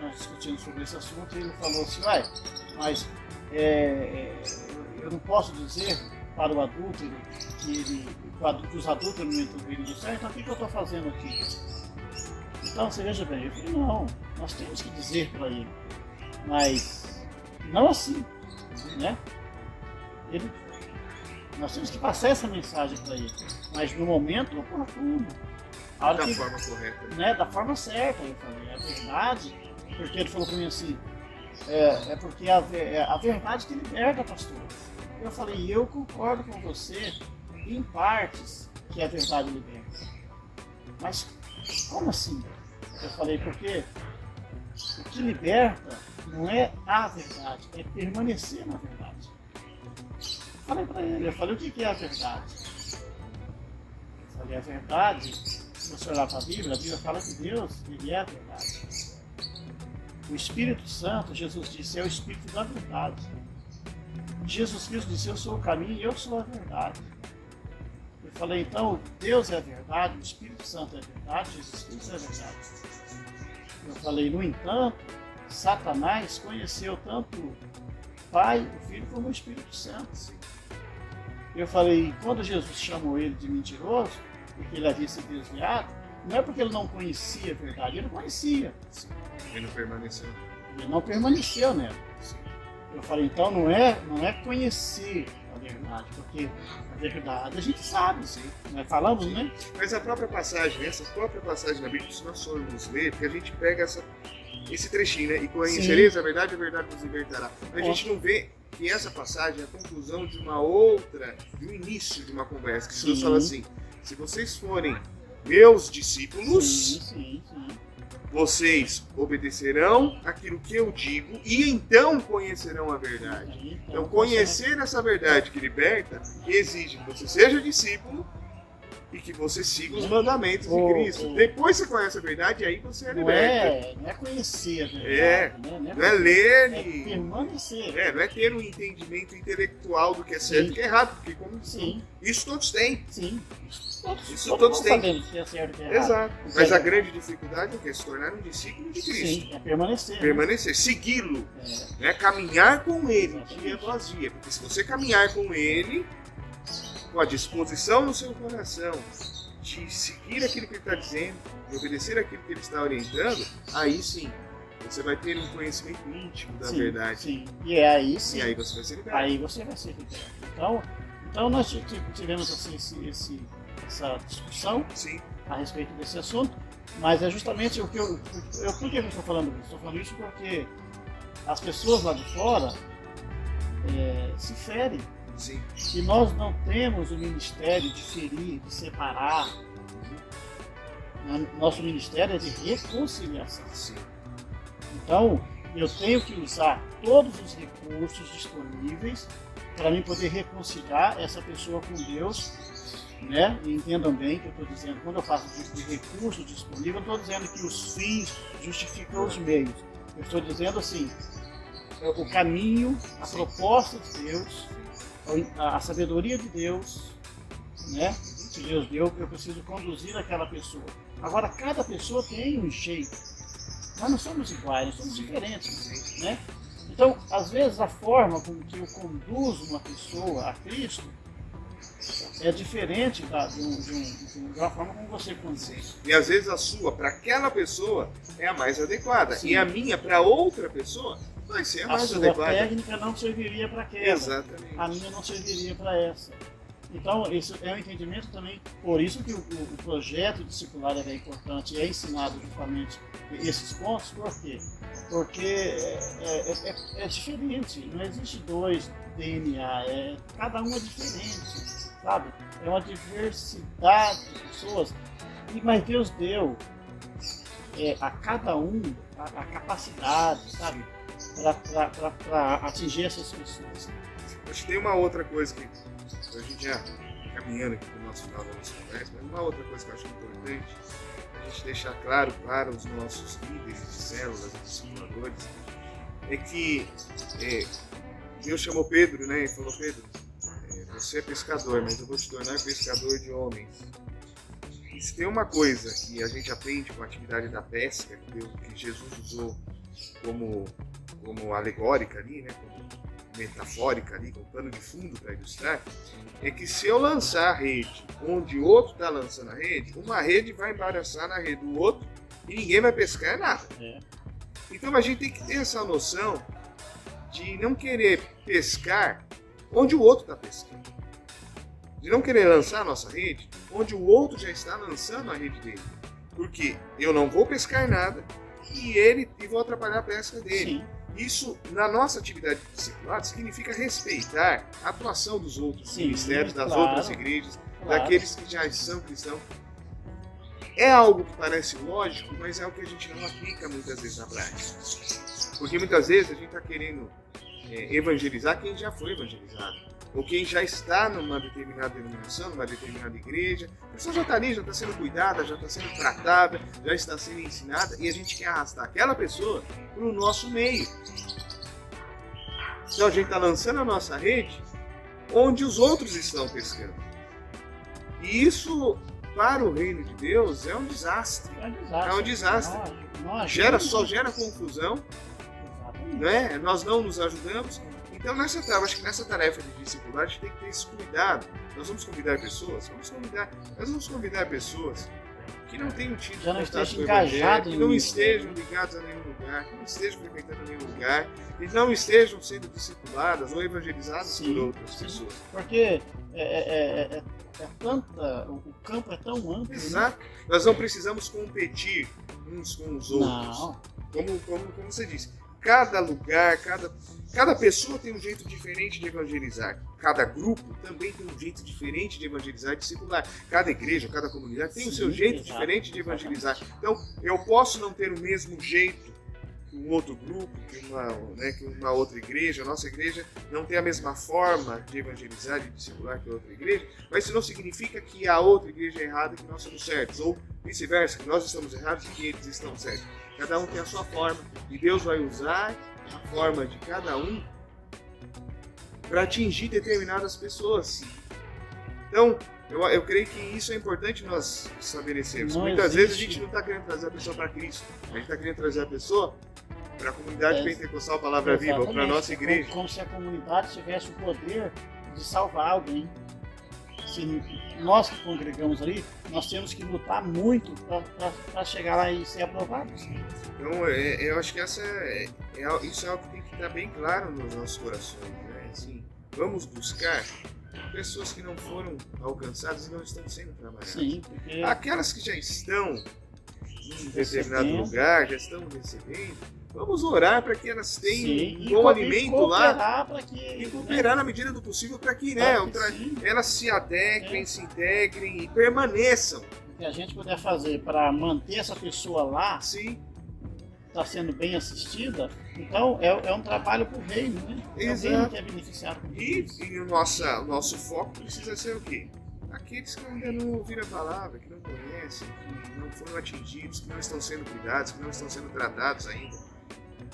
nós discutimos sobre esse assunto, e ele falou assim: mas eu não posso dizer para o adúltero que os adúlteros não entram no céu, então o que eu estou fazendo aqui? Então você veja bem, eu falei: não, nós temos que dizer para ele, mas não assim, né? Nós temos que passar essa mensagem para ele, mas no momento oportuno. Forma correta. Né, da forma certa, eu falei, é verdade, porque ele falou para mim assim, porque a verdade que liberta, pastor. Eu falei: eu concordo com você em partes que a verdade liberta. Mas como assim? Eu falei: porque o que liberta não é a verdade, é permanecer na verdade. Falei para ele, eu falei: o que é a verdade? Eu falei: a verdade, se você olhar para a Bíblia fala que Deus, Ele é a verdade. O Espírito Santo, Jesus disse, é o Espírito da verdade. Jesus Cristo disse: eu sou o caminho e eu sou a verdade. Eu falei: então, Deus é a verdade, o Espírito Santo é a verdade, Jesus Cristo é a verdade. Eu falei: no entanto, Satanás conheceu tanto o Pai, o Filho, como o Espírito Santo. Eu falei: quando Jesus chamou ele de mentiroso, porque ele havia se desviado, não é porque ele não conhecia a verdade, ele conhecia. Ele não permaneceu. Ele não permaneceu nela. Eu falei: então não é conhecer a verdade, porque a verdade a gente sabe, sim. Nós falamos, né? Mas essa própria passagem na Bíblia, se nós formos ler, porque a gente pega esse trechinho, né? E conhecereis a verdade vos libertará. A gente não vê que essa passagem é a conclusão de um início de uma conversa, que Jesus fala assim: se vocês forem meus discípulos, vocês obedecerão aquilo que eu digo e então conhecerão a verdade. Então conhecer essa verdade que liberta exige que você seja discípulo e que você siga os mandamentos de Cristo. Depois você conhece a verdade e aí você é liberto. Não é conhecer a Não verdade, é ler é permanecer. não é ter um entendimento intelectual do que é certo e do que é errado, porque isso todos têm. Sim. Isso todos têm. Sabemos que é certo e que é errado. Exato. Mas a grande dificuldade é o que? Se tornar um discípulo de Cristo. Sim, é permanecer. Permanecer, segui-lo, né? Caminhar com ele, dia após dia. Porque se você caminhar com ele, com a disposição no seu coração de seguir aquilo que ele está dizendo, de obedecer aquilo que ele está orientando, aí sim, você vai ter um conhecimento íntimo da verdade. Sim. E aí sim. E aí você vai ser liberto. Aí você vai ser liberto. Então nós tivemos assim, essa discussão a respeito desse assunto, mas é justamente por que eu estou falando isso? Estou falando isso porque as pessoas lá de fora se ferem. Sim. E nós não temos o ministério de ferir, de separar. Nosso ministério é de reconciliação. Sim. Então, eu tenho que usar todos os recursos disponíveis para mim poder reconciliar essa pessoa com Deus, né? E entendam bem o que eu estou dizendo. Quando eu faço de recurso disponível, eu estou dizendo que os fins justificam os meios. Eu estou dizendo assim, o caminho, a proposta de Deus, a sabedoria de Deus, né? Que Deus deu, eu preciso conduzir aquela pessoa. Agora, cada pessoa tem um jeito. Nós não somos iguais, nós somos diferentes, né? Então, às vezes, a forma como que eu conduzo uma pessoa a Cristo é diferente de uma forma como você conduz. E às vezes a sua, para aquela pessoa, é a mais adequada. Sim. E a minha, para outra pessoa, vai ser a mais adequada. A sua técnica não serviria para aquela. Exatamente. A minha não serviria para essa. Então, isso é um entendimento também, por isso que o projeto discipular é importante e é ensinado justamente esses pontos, por quê? Porque é diferente, não existe dois DNA, cada um é diferente, sabe? É uma diversidade de pessoas, mas Deus deu a cada um a capacidade, sabe? Para atingir essas pessoas. Acho que tem uma outra coisa que a gente já caminhando aqui para o nosso final da nossa conversa, mas uma outra coisa que eu acho importante a gente deixar claro para os nossos líderes de células, discipuladores, é que Deus chamou Pedro, né, e falou: Pedro, você é pescador, mas eu vou te tornar pescador de homens. E se tem uma coisa que a gente aprende com a atividade da pesca, que Jesus usou como alegórica ali, né, como metafórica ali, com pano de fundo para ilustrar, é que se eu lançar a rede onde o outro está lançando a rede, uma rede vai embaraçar na rede do outro e ninguém vai pescar nada. Então a gente tem que ter essa noção de não querer pescar onde o outro está pescando. De não querer lançar a nossa rede onde o outro já está lançando a rede dele. Porque eu não vou pescar nada e vou atrapalhar a pesca dele. Sim. Isso, na nossa atividade discipular, significa respeitar a atuação dos outros ministérios, das outras igrejas, daqueles que já são cristãos. É algo que parece lógico, mas é algo que a gente não aplica muitas vezes na prática. Porque muitas vezes a gente está querendo evangelizar quem já foi evangelizado. Ou quem já está numa determinada denominação, numa determinada igreja. A pessoa já está ali, já está sendo cuidada, já está sendo tratada, já está sendo ensinada, e a gente quer arrastar aquela pessoa para o nosso meio. Então a gente está lançando a nossa rede onde os outros estão pescando. E isso, para o reino de Deus, é um desastre. É um desastre. Só gera confusão, né? Nós não nos ajudamos. Então, acho que nessa tarefa de discipular, a gente tem que ter esse cuidado. Nós vamos convidar pessoas? Nós vamos convidar pessoas que não tenham tido contato com o Evangelho, que não estejam ligados a nenhum lugar, que não estejam frequentando nenhum lugar, que não estejam sendo discipuladas ou evangelizadas por outras pessoas. Porque o campo é tão amplo. Exato. Né? Nós não precisamos competir uns com os outros. Não. Como você disse. Cada lugar, cada pessoa tem um jeito diferente de evangelizar. Cada grupo também tem um jeito diferente de evangelizar e discipular. Cada igreja, cada comunidade tem o seu jeito diferente de evangelizar. Então, eu posso não ter o mesmo jeito um outro grupo, que uma outra igreja. A nossa igreja não tem a mesma forma de evangelizar, de discipular que a outra igreja, mas isso não significa que a outra igreja é errada e que nós somos certos, ou vice-versa, que nós estamos errados e que eles estão certos. Cada um tem a sua forma e Deus vai usar a forma de cada um para atingir determinadas pessoas. Então, eu creio que isso é importante nós estabelecermos. Muitas vezes a gente não está querendo trazer a pessoa para Cristo, a gente está querendo trazer a pessoa para a comunidade pentecostal Palavra Viva, ou para a nossa igreja. Como se a comunidade tivesse o poder de salvar alguém. Se nós que congregamos ali, nós temos que lutar muito para chegar lá e ser aprovados. Então, eu acho que isso é algo que tem que estar bem claro nos nossos corações, né? Assim, vamos buscar pessoas que não foram alcançadas e não estão sendo trabalhadas. Sim, porque... Aquelas que já estão em determinado lugar, já estão recebendo, vamos orar para que elas tenham um bom alimento lá e cooperar na medida do possível para que, elas se adequem, se integrem e permaneçam. O que a gente puder fazer para manter essa pessoa lá, sim, está sendo bem assistida, então é um trabalho para o reino, né? Exato. Alguém que é beneficiado com isso. E o nosso foco precisa ser o quê? Aqueles que ainda não ouviram a palavra, que não conhecem, que não foram atingidos, que não estão sendo cuidados, que não estão sendo tratados ainda.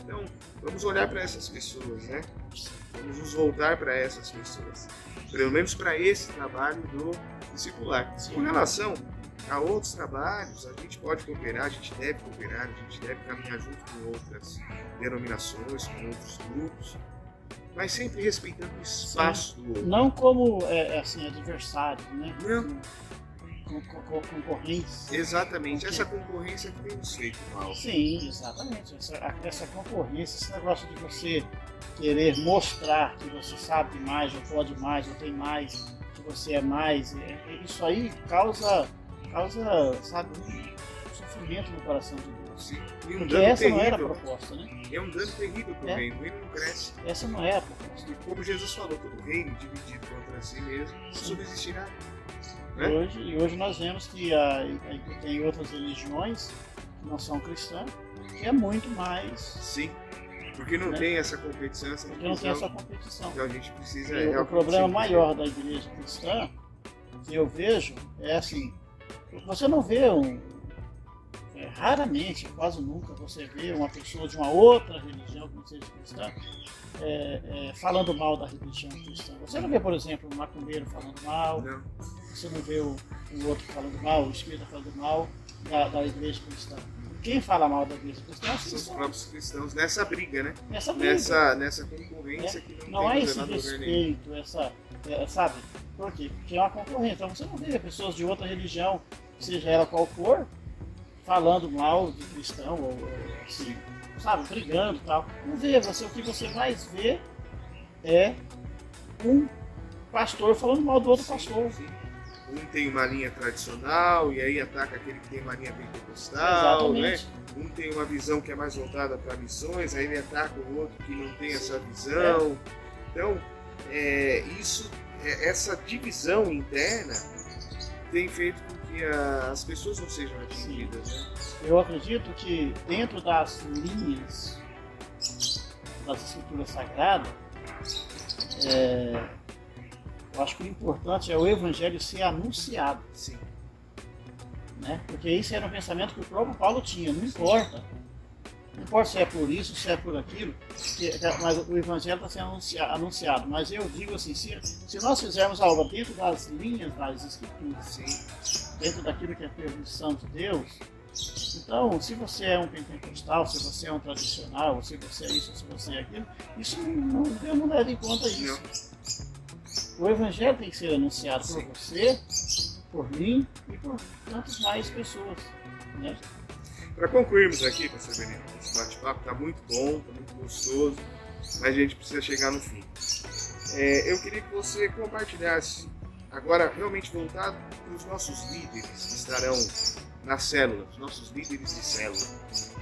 Então, vamos olhar para essas pessoas, né? Vamos nos voltar para essas pessoas. Pelo menos para esse trabalho do discipular. Com relação a outros trabalhos, a gente pode cooperar, a gente deve cooperar, a gente deve caminhar junto com outras denominações, com outros grupos, mas sempre respeitando o espaço do outro. Não como adversários, né? Não. Com concorrência. Exatamente, essa concorrência que tem nos feito mal. Sim, exatamente. Essa concorrência, esse negócio de você querer mostrar que você sabe mais, ou pode mais, ou tem mais, que você é mais, isso aí causa, sabe, um sofrimento no coração de Deus. Sim. E porque essa não era a proposta, né? É um dano terrível para o reino não cresce. Essa não é a proposta. E como Jesus falou, todo reino dividido contra si mesmo subsistirá. Né? E hoje nós vemos que tem outras religiões que não são cristãs, que é muito mais... Sim, porque não tem essa competição, essa porque não tem essa competição. Então a gente precisa... O problema maior da igreja cristã, que eu vejo, é assim, você não vê raramente, quase nunca, você vê uma pessoa de uma outra religião, que não seja cristã, falando mal da religião cristã. Você não vê, por exemplo, um macumbeiro falando mal, não. Você não vê o outro falando mal, o espírita falando mal da igreja cristã. Quem fala mal da igreja cristã são os próprios cristãos nessa briga, né? Nessa concorrência que não é esse respeito, sabe? Por quê? Porque é uma concorrência. Então você não vê pessoas de outra religião, seja ela qual for, falando mal de cristão, ou assim, sabe, brigando e tal. Não vê, o que você mais vê é um pastor falando mal do outro pastor. Sim. Um tem uma linha tradicional e aí ataca aquele que tem uma linha pentecostal, né? Um tem uma visão que é mais voltada para missões, aí ele ataca o outro que não tem essa visão. Então, essa divisão interna tem feito com que as pessoas não sejam atingidas. Né? Eu acredito que dentro das linhas das escrituras sagradas, eu acho que o importante é o evangelho ser anunciado. Sim. Né? Porque isso era um pensamento que o próprio Paulo tinha, não importa. Não importa se é por isso, se é por aquilo, mas o evangelho está sendo anunciado. Mas eu digo assim, se nós fizermos a obra dentro das linhas das escrituras, sim, dentro daquilo que é permissão de Deus, então, se você é um pentecostal, se você é um tradicional, se você é isso, se você é aquilo, isso Deus não leva em conta isso. Não. O evangelho tem que ser anunciado por você, por mim e por tantas mais pessoas. Né? Para concluirmos aqui, pastor Benito, esse bate-papo está muito bom, está muito gostoso, mas a gente precisa chegar no fim. Eu queria que você compartilhasse, agora realmente voltado para os nossos líderes que estarão na célula, os nossos líderes de célula,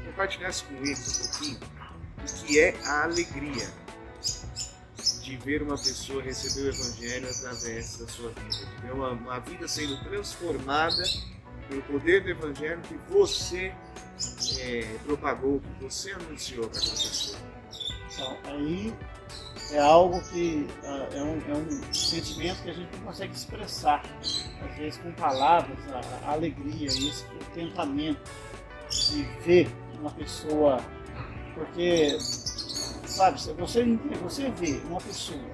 compartilhasse com eles um pouquinho o que é a alegria de ver uma pessoa receber o Evangelho através da sua vida, de ver uma vida sendo transformada pelo poder do Evangelho que você propagou, que você anunciou para aquela pessoa? Então, aí é algo que é um sentimento que a gente não consegue expressar, às vezes com palavras, a alegria, esse contentamento de ver uma pessoa, porque, sabe, você vê uma pessoa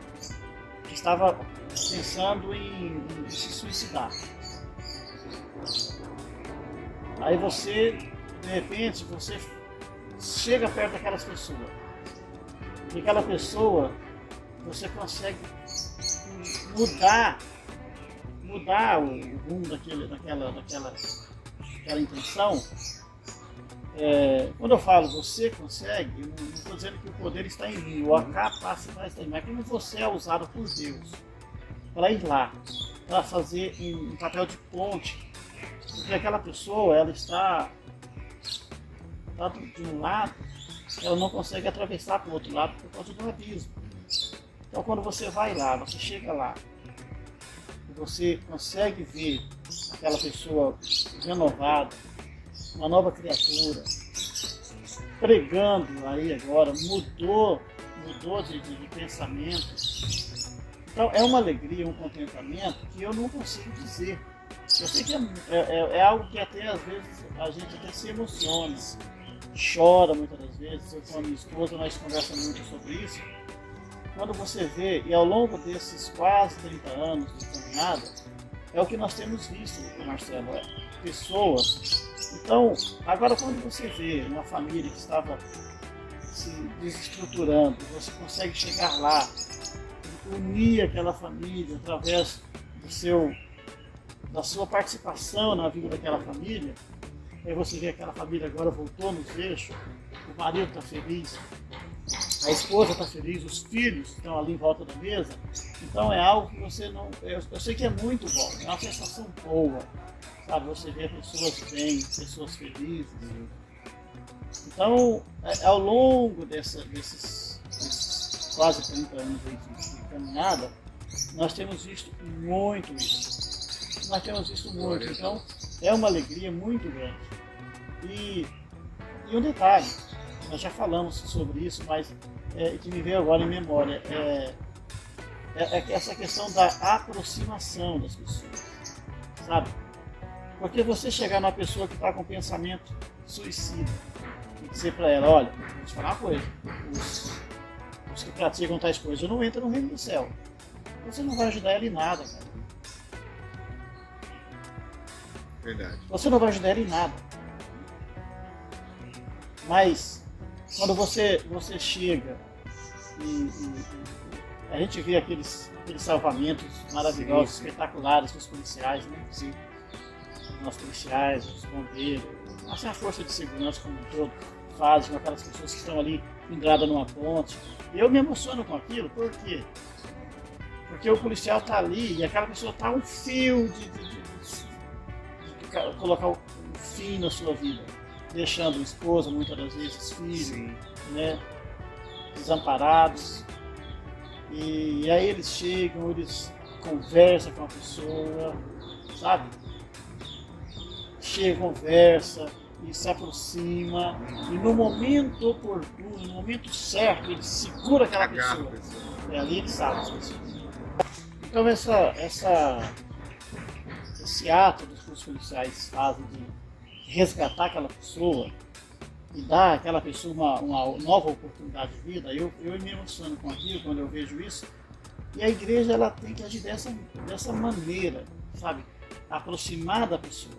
que estava pensando em se suicidar, aí você, de repente, você chega perto daquelas pessoas, e aquela pessoa, você consegue mudar o rumo daquela intenção. Quando eu falo você consegue, eu não estou dizendo que o poder está em mim, ou a capacidade está em mim, mas como você é usado por Deus para ir lá, para fazer um papel de ponte, porque aquela pessoa, ela está de um lado, ela não consegue atravessar para o outro lado por causa do abismo. Então quando você vai lá, você chega lá, e você consegue ver aquela pessoa renovada, uma nova criatura, pregando aí agora, mudou de pensamento. Então é uma alegria, um contentamento que eu não consigo dizer. Eu sei que é algo que até às vezes a gente até se emociona, chora muitas das vezes. Eu com a minha esposa, nós conversamos muito sobre isso. Quando você vê, e ao longo desses quase 30 anos de caminhada, é o que nós temos visto, Marcelo, pessoas. Então, agora quando você vê uma família que estava se desestruturando, você consegue chegar lá, unir aquela família através da sua participação na vida daquela família, aí você vê aquela família agora voltou nos eixos, o marido está feliz, a esposa está feliz, os filhos estão ali em volta da mesa. Então é algo que você não... Eu sei que é muito bom, é uma sensação boa, sabe? Você vê pessoas bem, pessoas felizes. Então, ao longo desses quase 30 anos de caminhada, nós temos visto muito isso. Nós temos visto muito, então é uma alegria muito grande. E um detalhe, nós já falamos sobre isso, mas que me veio agora em memória, é essa questão da aproximação das pessoas, sabe? Porque você chegar numa pessoa que está com pensamento suicida e dizer para ela, olha, vou te falar uma coisa, os que praticam tais coisas não entram no reino do céu. Você não vai ajudar ela em nada, cara. Verdade. Você não vai ajudar ela em nada. Mas quando você chega e a gente vê aqueles salvamentos maravilhosos, sim, espetaculares dos policiais, né? Sim. Os policiais, os bombeiros, assim, a força de segurança como um todo fazem com aquelas pessoas que estão ali penduradas numa ponte. E eu me emociono com aquilo, por quê? Porque o policial está ali e aquela pessoa está a um fio de colocar um fim na sua vida, deixando a esposa, muitas das vezes, filhos, sim, né, desamparados. E aí eles chegam, eles conversam com a pessoa, sabe? Chega, conversa e se aproxima, e no momento oportuno, no momento certo, ele segura aquela pessoa. E ali ele sabe as pessoas. Então esse ato que os policiais fazem de resgatar aquela pessoa e dar àquela pessoa uma nova oportunidade de vida, eu me emociono com aquilo quando eu vejo isso. E a igreja ela tem que agir dessa maneira, sabe? Aproximar da pessoa.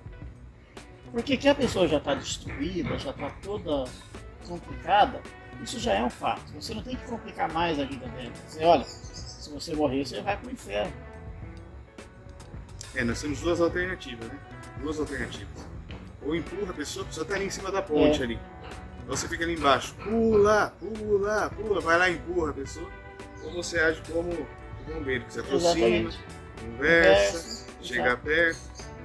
Porque que a pessoa já está destruída, já está toda complicada, isso já é um fato. Você não tem que complicar mais a vida dela. Dizer, olha, se você morrer, você vai para o inferno. Nós temos duas alternativas, né? Duas alternativas. Ou empurra a pessoa está ali em cima da ponte ali. Ou você fica ali embaixo, pula, vai lá e empurra a pessoa. Ou você age como o bombeiro, que se aproxima, conversa, chega perto,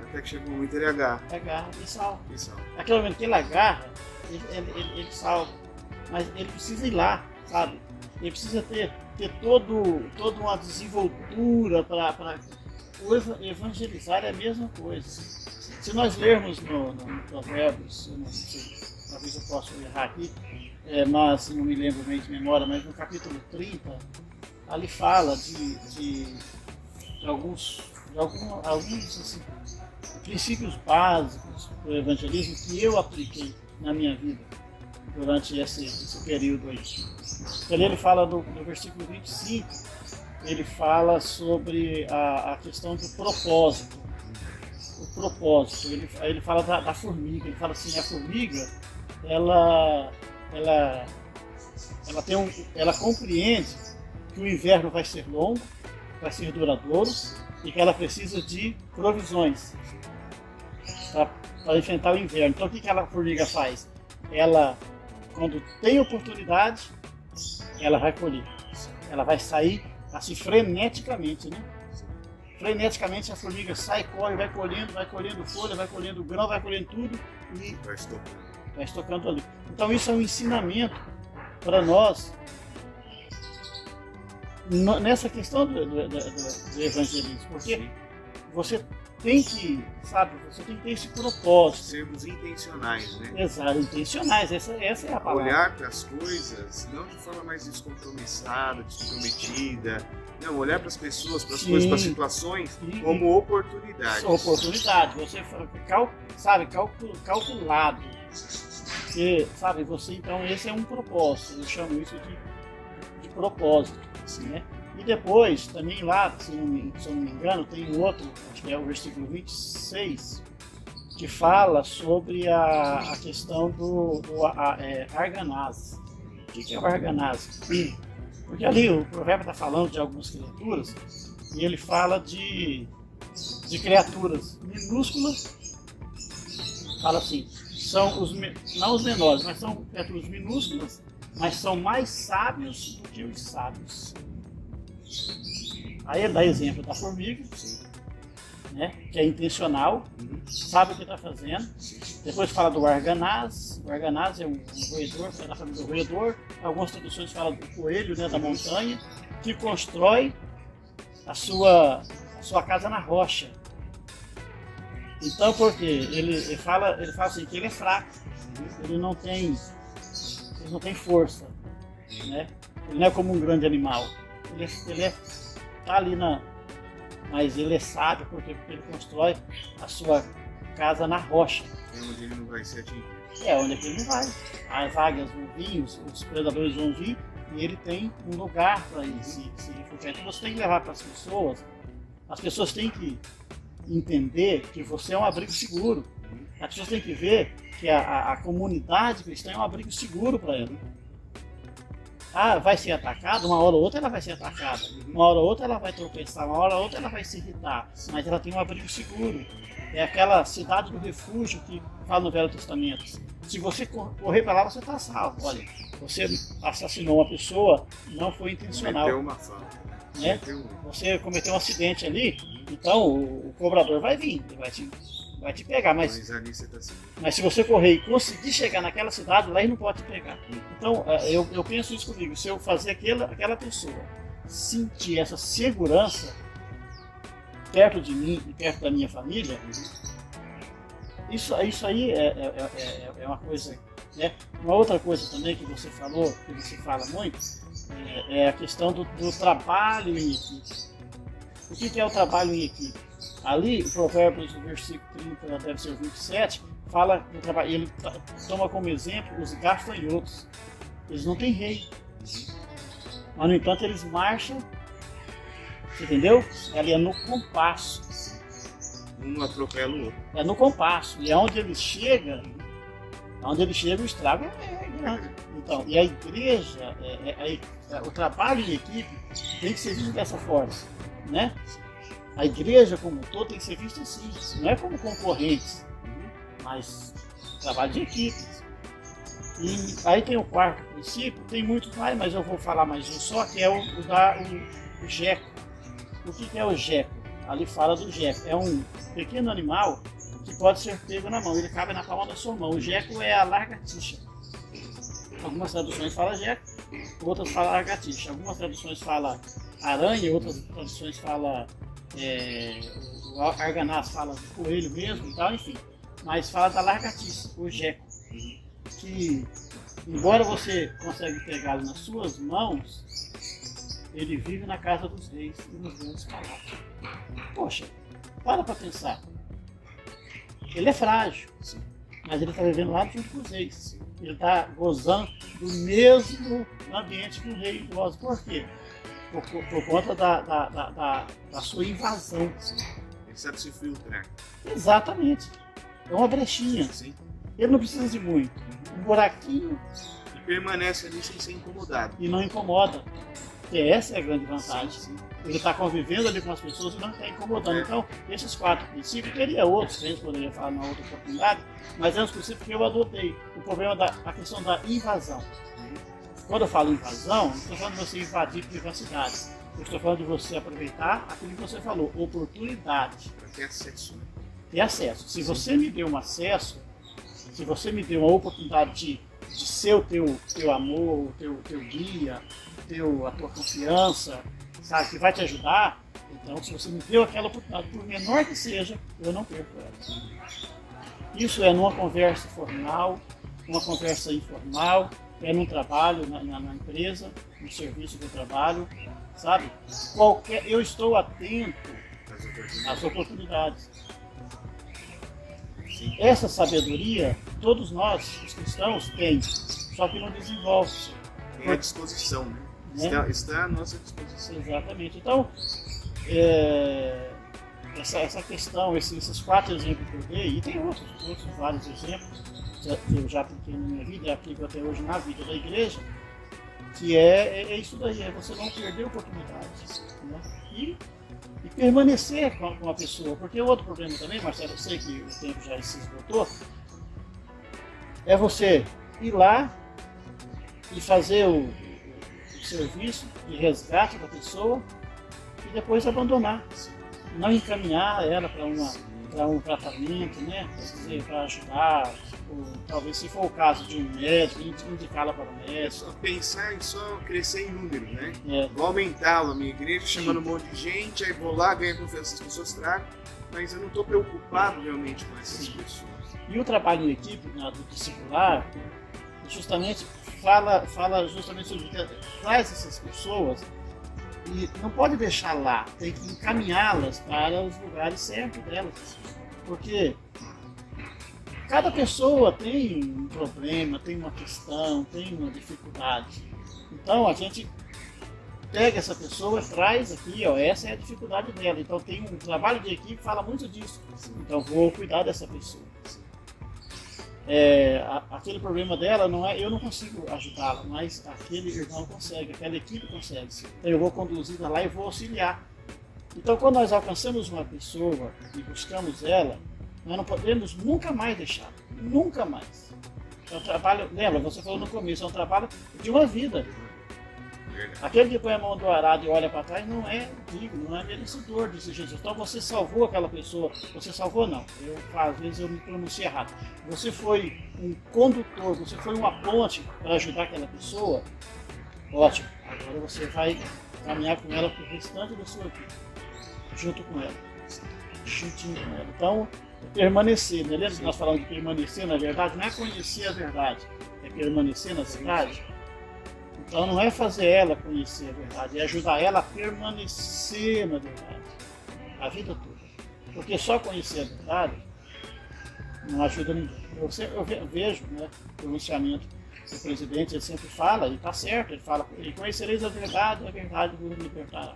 até que chega um momento ele agarra. Agarra e salva. E salva. Naquele momento que ele agarra, ele salva. Mas ele precisa ir lá, sabe? Ele precisa ter toda uma desenvoltura para... O evangelizar é a mesma coisa. Se nós lermos no Provérbios, eu não sei talvez eu possa errar aqui, mas não me lembro bem de memória, mas no capítulo 30, ali fala de alguns assim, princípios básicos do evangelismo que eu apliquei na minha vida durante esse período aí. Então ele fala no versículo 25, ele fala sobre a questão do propósito. O propósito, ele fala da formiga, ele fala assim, a formiga, ela compreende que o inverno vai ser longo, vai ser duradouro e que ela precisa de provisões para enfrentar o inverno. Então o que a formiga faz? Ela, quando tem oportunidade, ela vai colher. Ela vai sair assim freneticamente, né? Freneticamente a formiga sai, corre, vai colhendo folha, vai colhendo grão, vai colhendo tudo e vai estocando ali. Então isso é um ensinamento para nós nessa questão do evangelismo, porque você tem que, você tem que ter esse propósito. Sermos intencionais, né? Exato, intencionais, essa é a palavra. Olhar para as coisas, não de forma mais descompromissada, descomprometida, não, olhar para as pessoas, para as coisas, para as situações, como oportunidades. Oportunidade, você calculado. Porque, você, então, esse é um propósito, eu chamo isso de propósito. Né? E depois, também lá, se eu não me engano, tem um outro, acho que é o versículo 26, que fala sobre a questão do arganaz. O que é o arganaz? Porque ali o provérbio está falando de algumas criaturas, e ele fala de criaturas minúsculas, fala assim, são não os menores, mas são criaturas minúsculas, mas são mais sábios do que os sábios. Aí ele dá exemplo da formiga, né, que é intencional, sabe o que está fazendo. Depois fala do arganaz. O arganaz é um roedor, é da família do roedor. Algumas traduções falam do coelho, né, da montanha, que constrói a sua casa na rocha. Então, por quê? Ele fala assim, que ele é fraco, ele não tem força, né? Ele não é como um grande animal. Ele tá ali mas ele é sábio porque ele constrói a sua casa na rocha. É onde ele não vai ser atingido. É onde ele não vai. As águias vão vir, os predadores vão vir e ele tem um lugar para ir se refugiar. Então você tem que levar para as pessoas têm que entender que você é um abrigo seguro. As pessoas têm que ver que a comunidade cristã é um abrigo seguro para ela. Vai ser atacada, uma hora ou outra ela vai ser atacada, uma hora ou outra ela vai tropeçar, uma hora ou outra ela vai se irritar, mas ela tem um abrigo seguro. É aquela cidade do refúgio que fala no Velho Testamento. Se você correr para lá, você está salvo. Olha, você assassinou uma pessoa, não foi intencional. Cometeu uma falta. Né? Você cometeu um acidente ali, então o cobrador vai vir, ele vai te pegar, mas se você correr e conseguir chegar naquela cidade, lá ele não pode te pegar. Então, eu penso isso comigo, se eu fazer aquela pessoa sentir essa segurança perto de mim e perto da minha família, isso aí é uma coisa, né? Uma outra coisa também que você falou, que você fala muito, é a questão do trabalho em equipe. O que é o trabalho em equipe? Ali, o Provérbios, no versículo 30, deve ser o 27, fala do trabalho. Ele toma como exemplo os gafanhotos. Eles não têm rei. Mas, no entanto, eles marcham, entendeu? Ali é no compasso. Um atropela o outro. É no compasso. E aonde ele chega, o estrago é grande. Então, e a igreja, o trabalho em equipe tem que ser visto dessa forma, né? A igreja como um todo tem que ser vista assim, não é como concorrentes, mas trabalho de equipe. E aí tem o quarto princípio, tem muitos mais, mas eu vou falar mais um só, que é o geco. O que é o geco? Ali fala do geco. É um pequeno animal que pode ser pego na mão, ele cabe na palma da sua mão. O geco é a lagartixa. Algumas traduções falam geco, outras falam lagartixa. Algumas traduções falam aranha, outras traduções falam o arganaz fala do coelho mesmo e tal, enfim. Mas fala da lagartixa, o geco, que, embora você consiga pegá-lo nas suas mãos, ele vive na casa dos reis e nos grandes palácios. Poxa, para pensar. Ele é frágil, Sim. mas ele está vivendo lá junto com os reis. Sim. Ele está gozando do mesmo ambiente que o rei goza. Por quê? Por conta da sua invasão. Sim. Ele sabe se filtrar. Exatamente. É uma brechinha. Sim. Ele não precisa de muito. Um buraquinho. E permanece ali sem ser incomodado. E não incomoda. Porque essa é a grande vantagem. Sim, sim. Ele está convivendo ali com as pessoas e não está incomodando. Então, esses 4 princípios, teria outros, a gente poderia falar numa outra oportunidade, mas é os princípios que eu adotei. O problema a questão da invasão. Quando eu falo invasão, não estou falando de você invadir privacidades. Eu estou falando de você aproveitar aquilo que você falou, oportunidade. Para ter acesso. Ter acesso. Se você me deu um acesso, se você me deu uma oportunidade de ser o teu amor, o teu guia, a tua confiança, sabe, que vai te ajudar, então se você me deu aquela oportunidade, por menor que seja, eu não perco ela. Isso é numa conversa formal, numa conversa informal, é num trabalho, na empresa, no serviço que eu trabalho, sabe? Eu estou atento às oportunidades. Sim. Essa sabedoria, todos nós, os cristãos, tem, só que não desenvolve. Tem à disposição, né? Está à nossa disposição. Exatamente. Então, essa questão, esses 4 exemplos que eu dei, e tem outros vários exemplos que eu já apliquei na minha vida e aplico até hoje na vida da igreja, que é isso daí, é você não perder oportunidades, né? E permanecer com a pessoa. Porque o outro problema também, Marcelo, eu sei que o tempo já se esgotou, é você ir lá e fazer o serviço de resgate da pessoa e depois abandonar. Não encaminhar ela para um tratamento, né? Para ajudar, ou talvez se for o caso de um médico, indicá-la para o médico. É só pensar em só crescer em número, né? É. Vou aumentá-lo, a minha igreja, chamando um monte de gente, aí vou lá, ganho a confiança das pessoas, trago, mas eu não estou preocupado realmente com essas pessoas. E o trabalho em equipe, né, do discipular, justamente fala justamente sobre traz essas pessoas e não pode deixar lá, tem que encaminhá-las para os lugares certos delas, porque cada pessoa tem um problema, tem uma questão, tem uma dificuldade. Então a gente pega essa pessoa, traz aqui, ó, essa é a dificuldade dela. Então tem um trabalho de equipe que fala muito disso. Então vou cuidar dessa pessoa. Aquele problema dela não é, eu não consigo ajudá-la, mas aquele irmão consegue, aquela equipe consegue. Então eu vou conduzi-la lá e vou auxiliar. Então quando nós alcançamos uma pessoa e buscamos ela, nós não podemos nunca mais deixar, nunca mais. É um trabalho, lembra, você falou no começo, é um trabalho de uma vida. Aquele que põe a mão do arado e olha para trás não é digno, não é merecedor, disse Jesus. Então você salvou aquela pessoa, você salvou não, às vezes eu me pronunciei errado. Você foi um condutor, você foi uma ponte para ajudar aquela pessoa, ótimo. Agora você vai caminhar com ela para o restante da sua vida, junto com ela, juntinho com ela. Então, permanecer, né? Lembra que nós falamos de permanecer na verdade? Não é conhecer a verdade, é permanecer na verdade. Então não é fazer ela conhecer a verdade, é ajudar ela a permanecer na verdade, a vida toda. Porque só conhecer a verdade não ajuda ninguém. Eu vejo, né, o pronunciamento do presidente, ele sempre fala, e está certo, ele fala, e conhecereis a verdade vos libertará.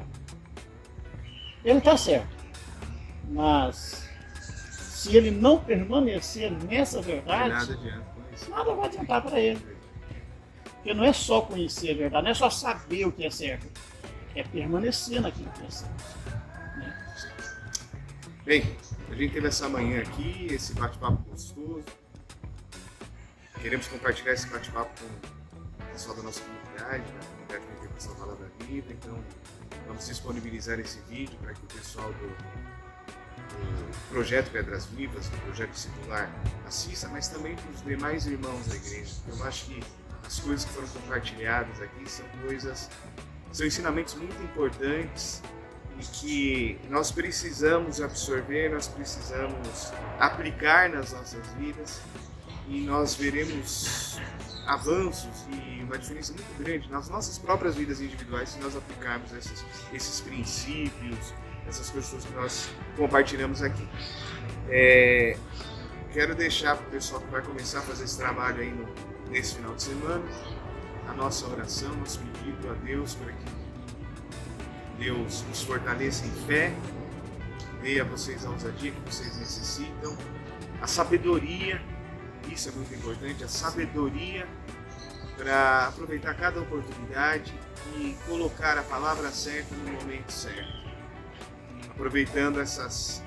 Ele está certo, mas se ele não permanecer nessa verdade, nada vai adiantar para ele. Porque não é só conhecer a verdade, não é só saber o que é certo, é permanecer naquilo que é certo. Né? Bem, a gente teve essa manhã aqui, esse bate-papo gostoso. Queremos compartilhar esse bate-papo com o pessoal da nossa comunidade, da comunidade de Integração Palavra Viva. Então, vamos disponibilizar esse vídeo para que o pessoal do Projeto Pedras Vivas, do Projeto Discipular, assista, mas também para os demais irmãos da igreja. Eu acho que as coisas que foram compartilhadas aqui são ensinamentos muito importantes e que nós precisamos absorver, nós precisamos aplicar nas nossas vidas e nós veremos avanços e uma diferença muito grande nas nossas próprias vidas individuais se nós aplicarmos esses princípios, essas coisas que nós compartilhamos aqui. Quero deixar para o pessoal que vai começar a fazer esse trabalho aí nesse final de semana a nossa oração, nosso pedido a Deus para que Deus nos fortaleça em fé, dê a vocês a ousadia que vocês necessitam, a sabedoria, isso é muito importante, a sabedoria para aproveitar cada oportunidade e colocar a palavra certa no momento certo, aproveitando essas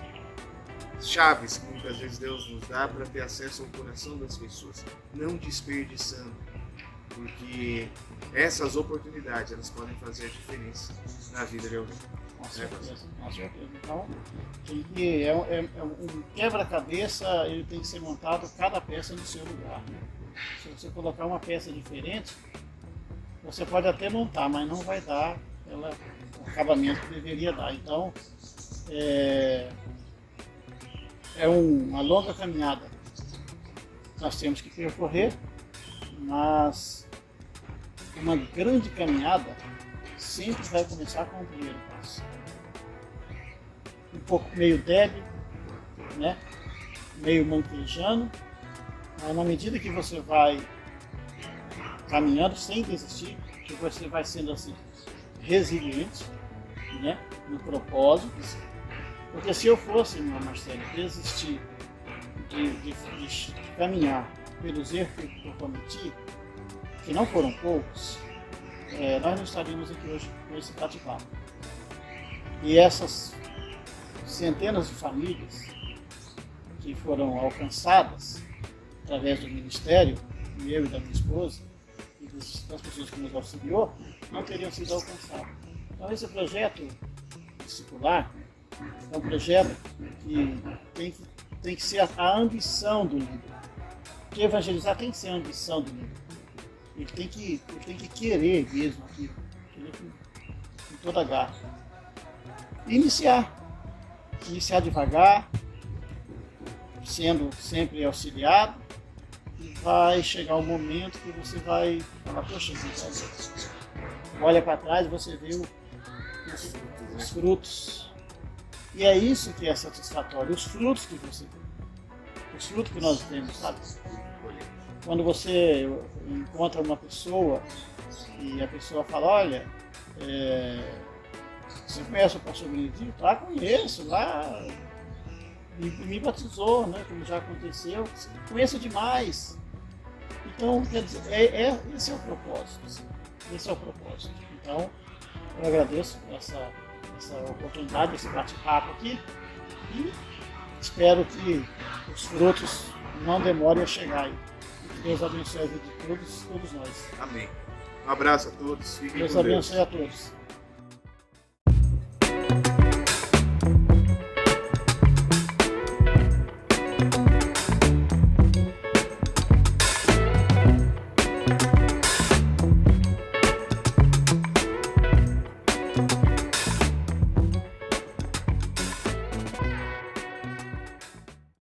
chaves que muitas vezes Deus nos dá para ter acesso ao coração das pessoas, não desperdiçando, porque essas oportunidades elas podem fazer a diferença na vida de alguém. Com certeza, com certeza. Então, um quebra-cabeça, ele tem que ser montado cada peça no seu lugar. Né? Se você colocar uma peça diferente, você pode até montar, mas não vai dar o acabamento que deveria dar. Então, é uma longa caminhada que nós temos que percorrer, mas uma grande caminhada sempre vai começar com o primeiro passo. Um pouco meio débil, né? Meio manquejando, mas na medida que você vai caminhando sem desistir, que você vai sendo assim resiliente, né? No propósito. Porque se eu fosse, meu Marcelo, desistir de caminhar pelos erros que eu cometi, que não foram poucos, nós não estaríamos aqui hoje com esse bate-papo. E essas centenas de famílias que foram alcançadas através do ministério, meu e da minha esposa, e das pessoas que nos auxiliou, não teriam sido alcançadas. Então esse projeto discipular é um projeto que tem que ser a ambição do líder. Porque evangelizar tem que ser a ambição do líder. Ele tem que querer mesmo aquilo, querer com toda a garra. E iniciar devagar, sendo sempre auxiliado, e vai chegar um momento que você vai falar, poxa, olha para trás e você vê os frutos. E é isso que é satisfatório, os frutos que você tem, os frutos que nós temos, sabe? Quando você encontra uma pessoa e a pessoa fala, olha, você conhece o pastor Benedito? Ah, conheço, lá me batizou, né, como já aconteceu, conheço demais. Então, quer dizer, esse é o propósito, esse é o propósito. Então, eu agradeço essa oportunidade, esse bate-papo aqui, e espero que os frutos não demorem a chegar aí. Que Deus abençoe a vida de todos nós. Amém. Um abraço a todos. Fiquem Deus com Deus. abençoe a todos.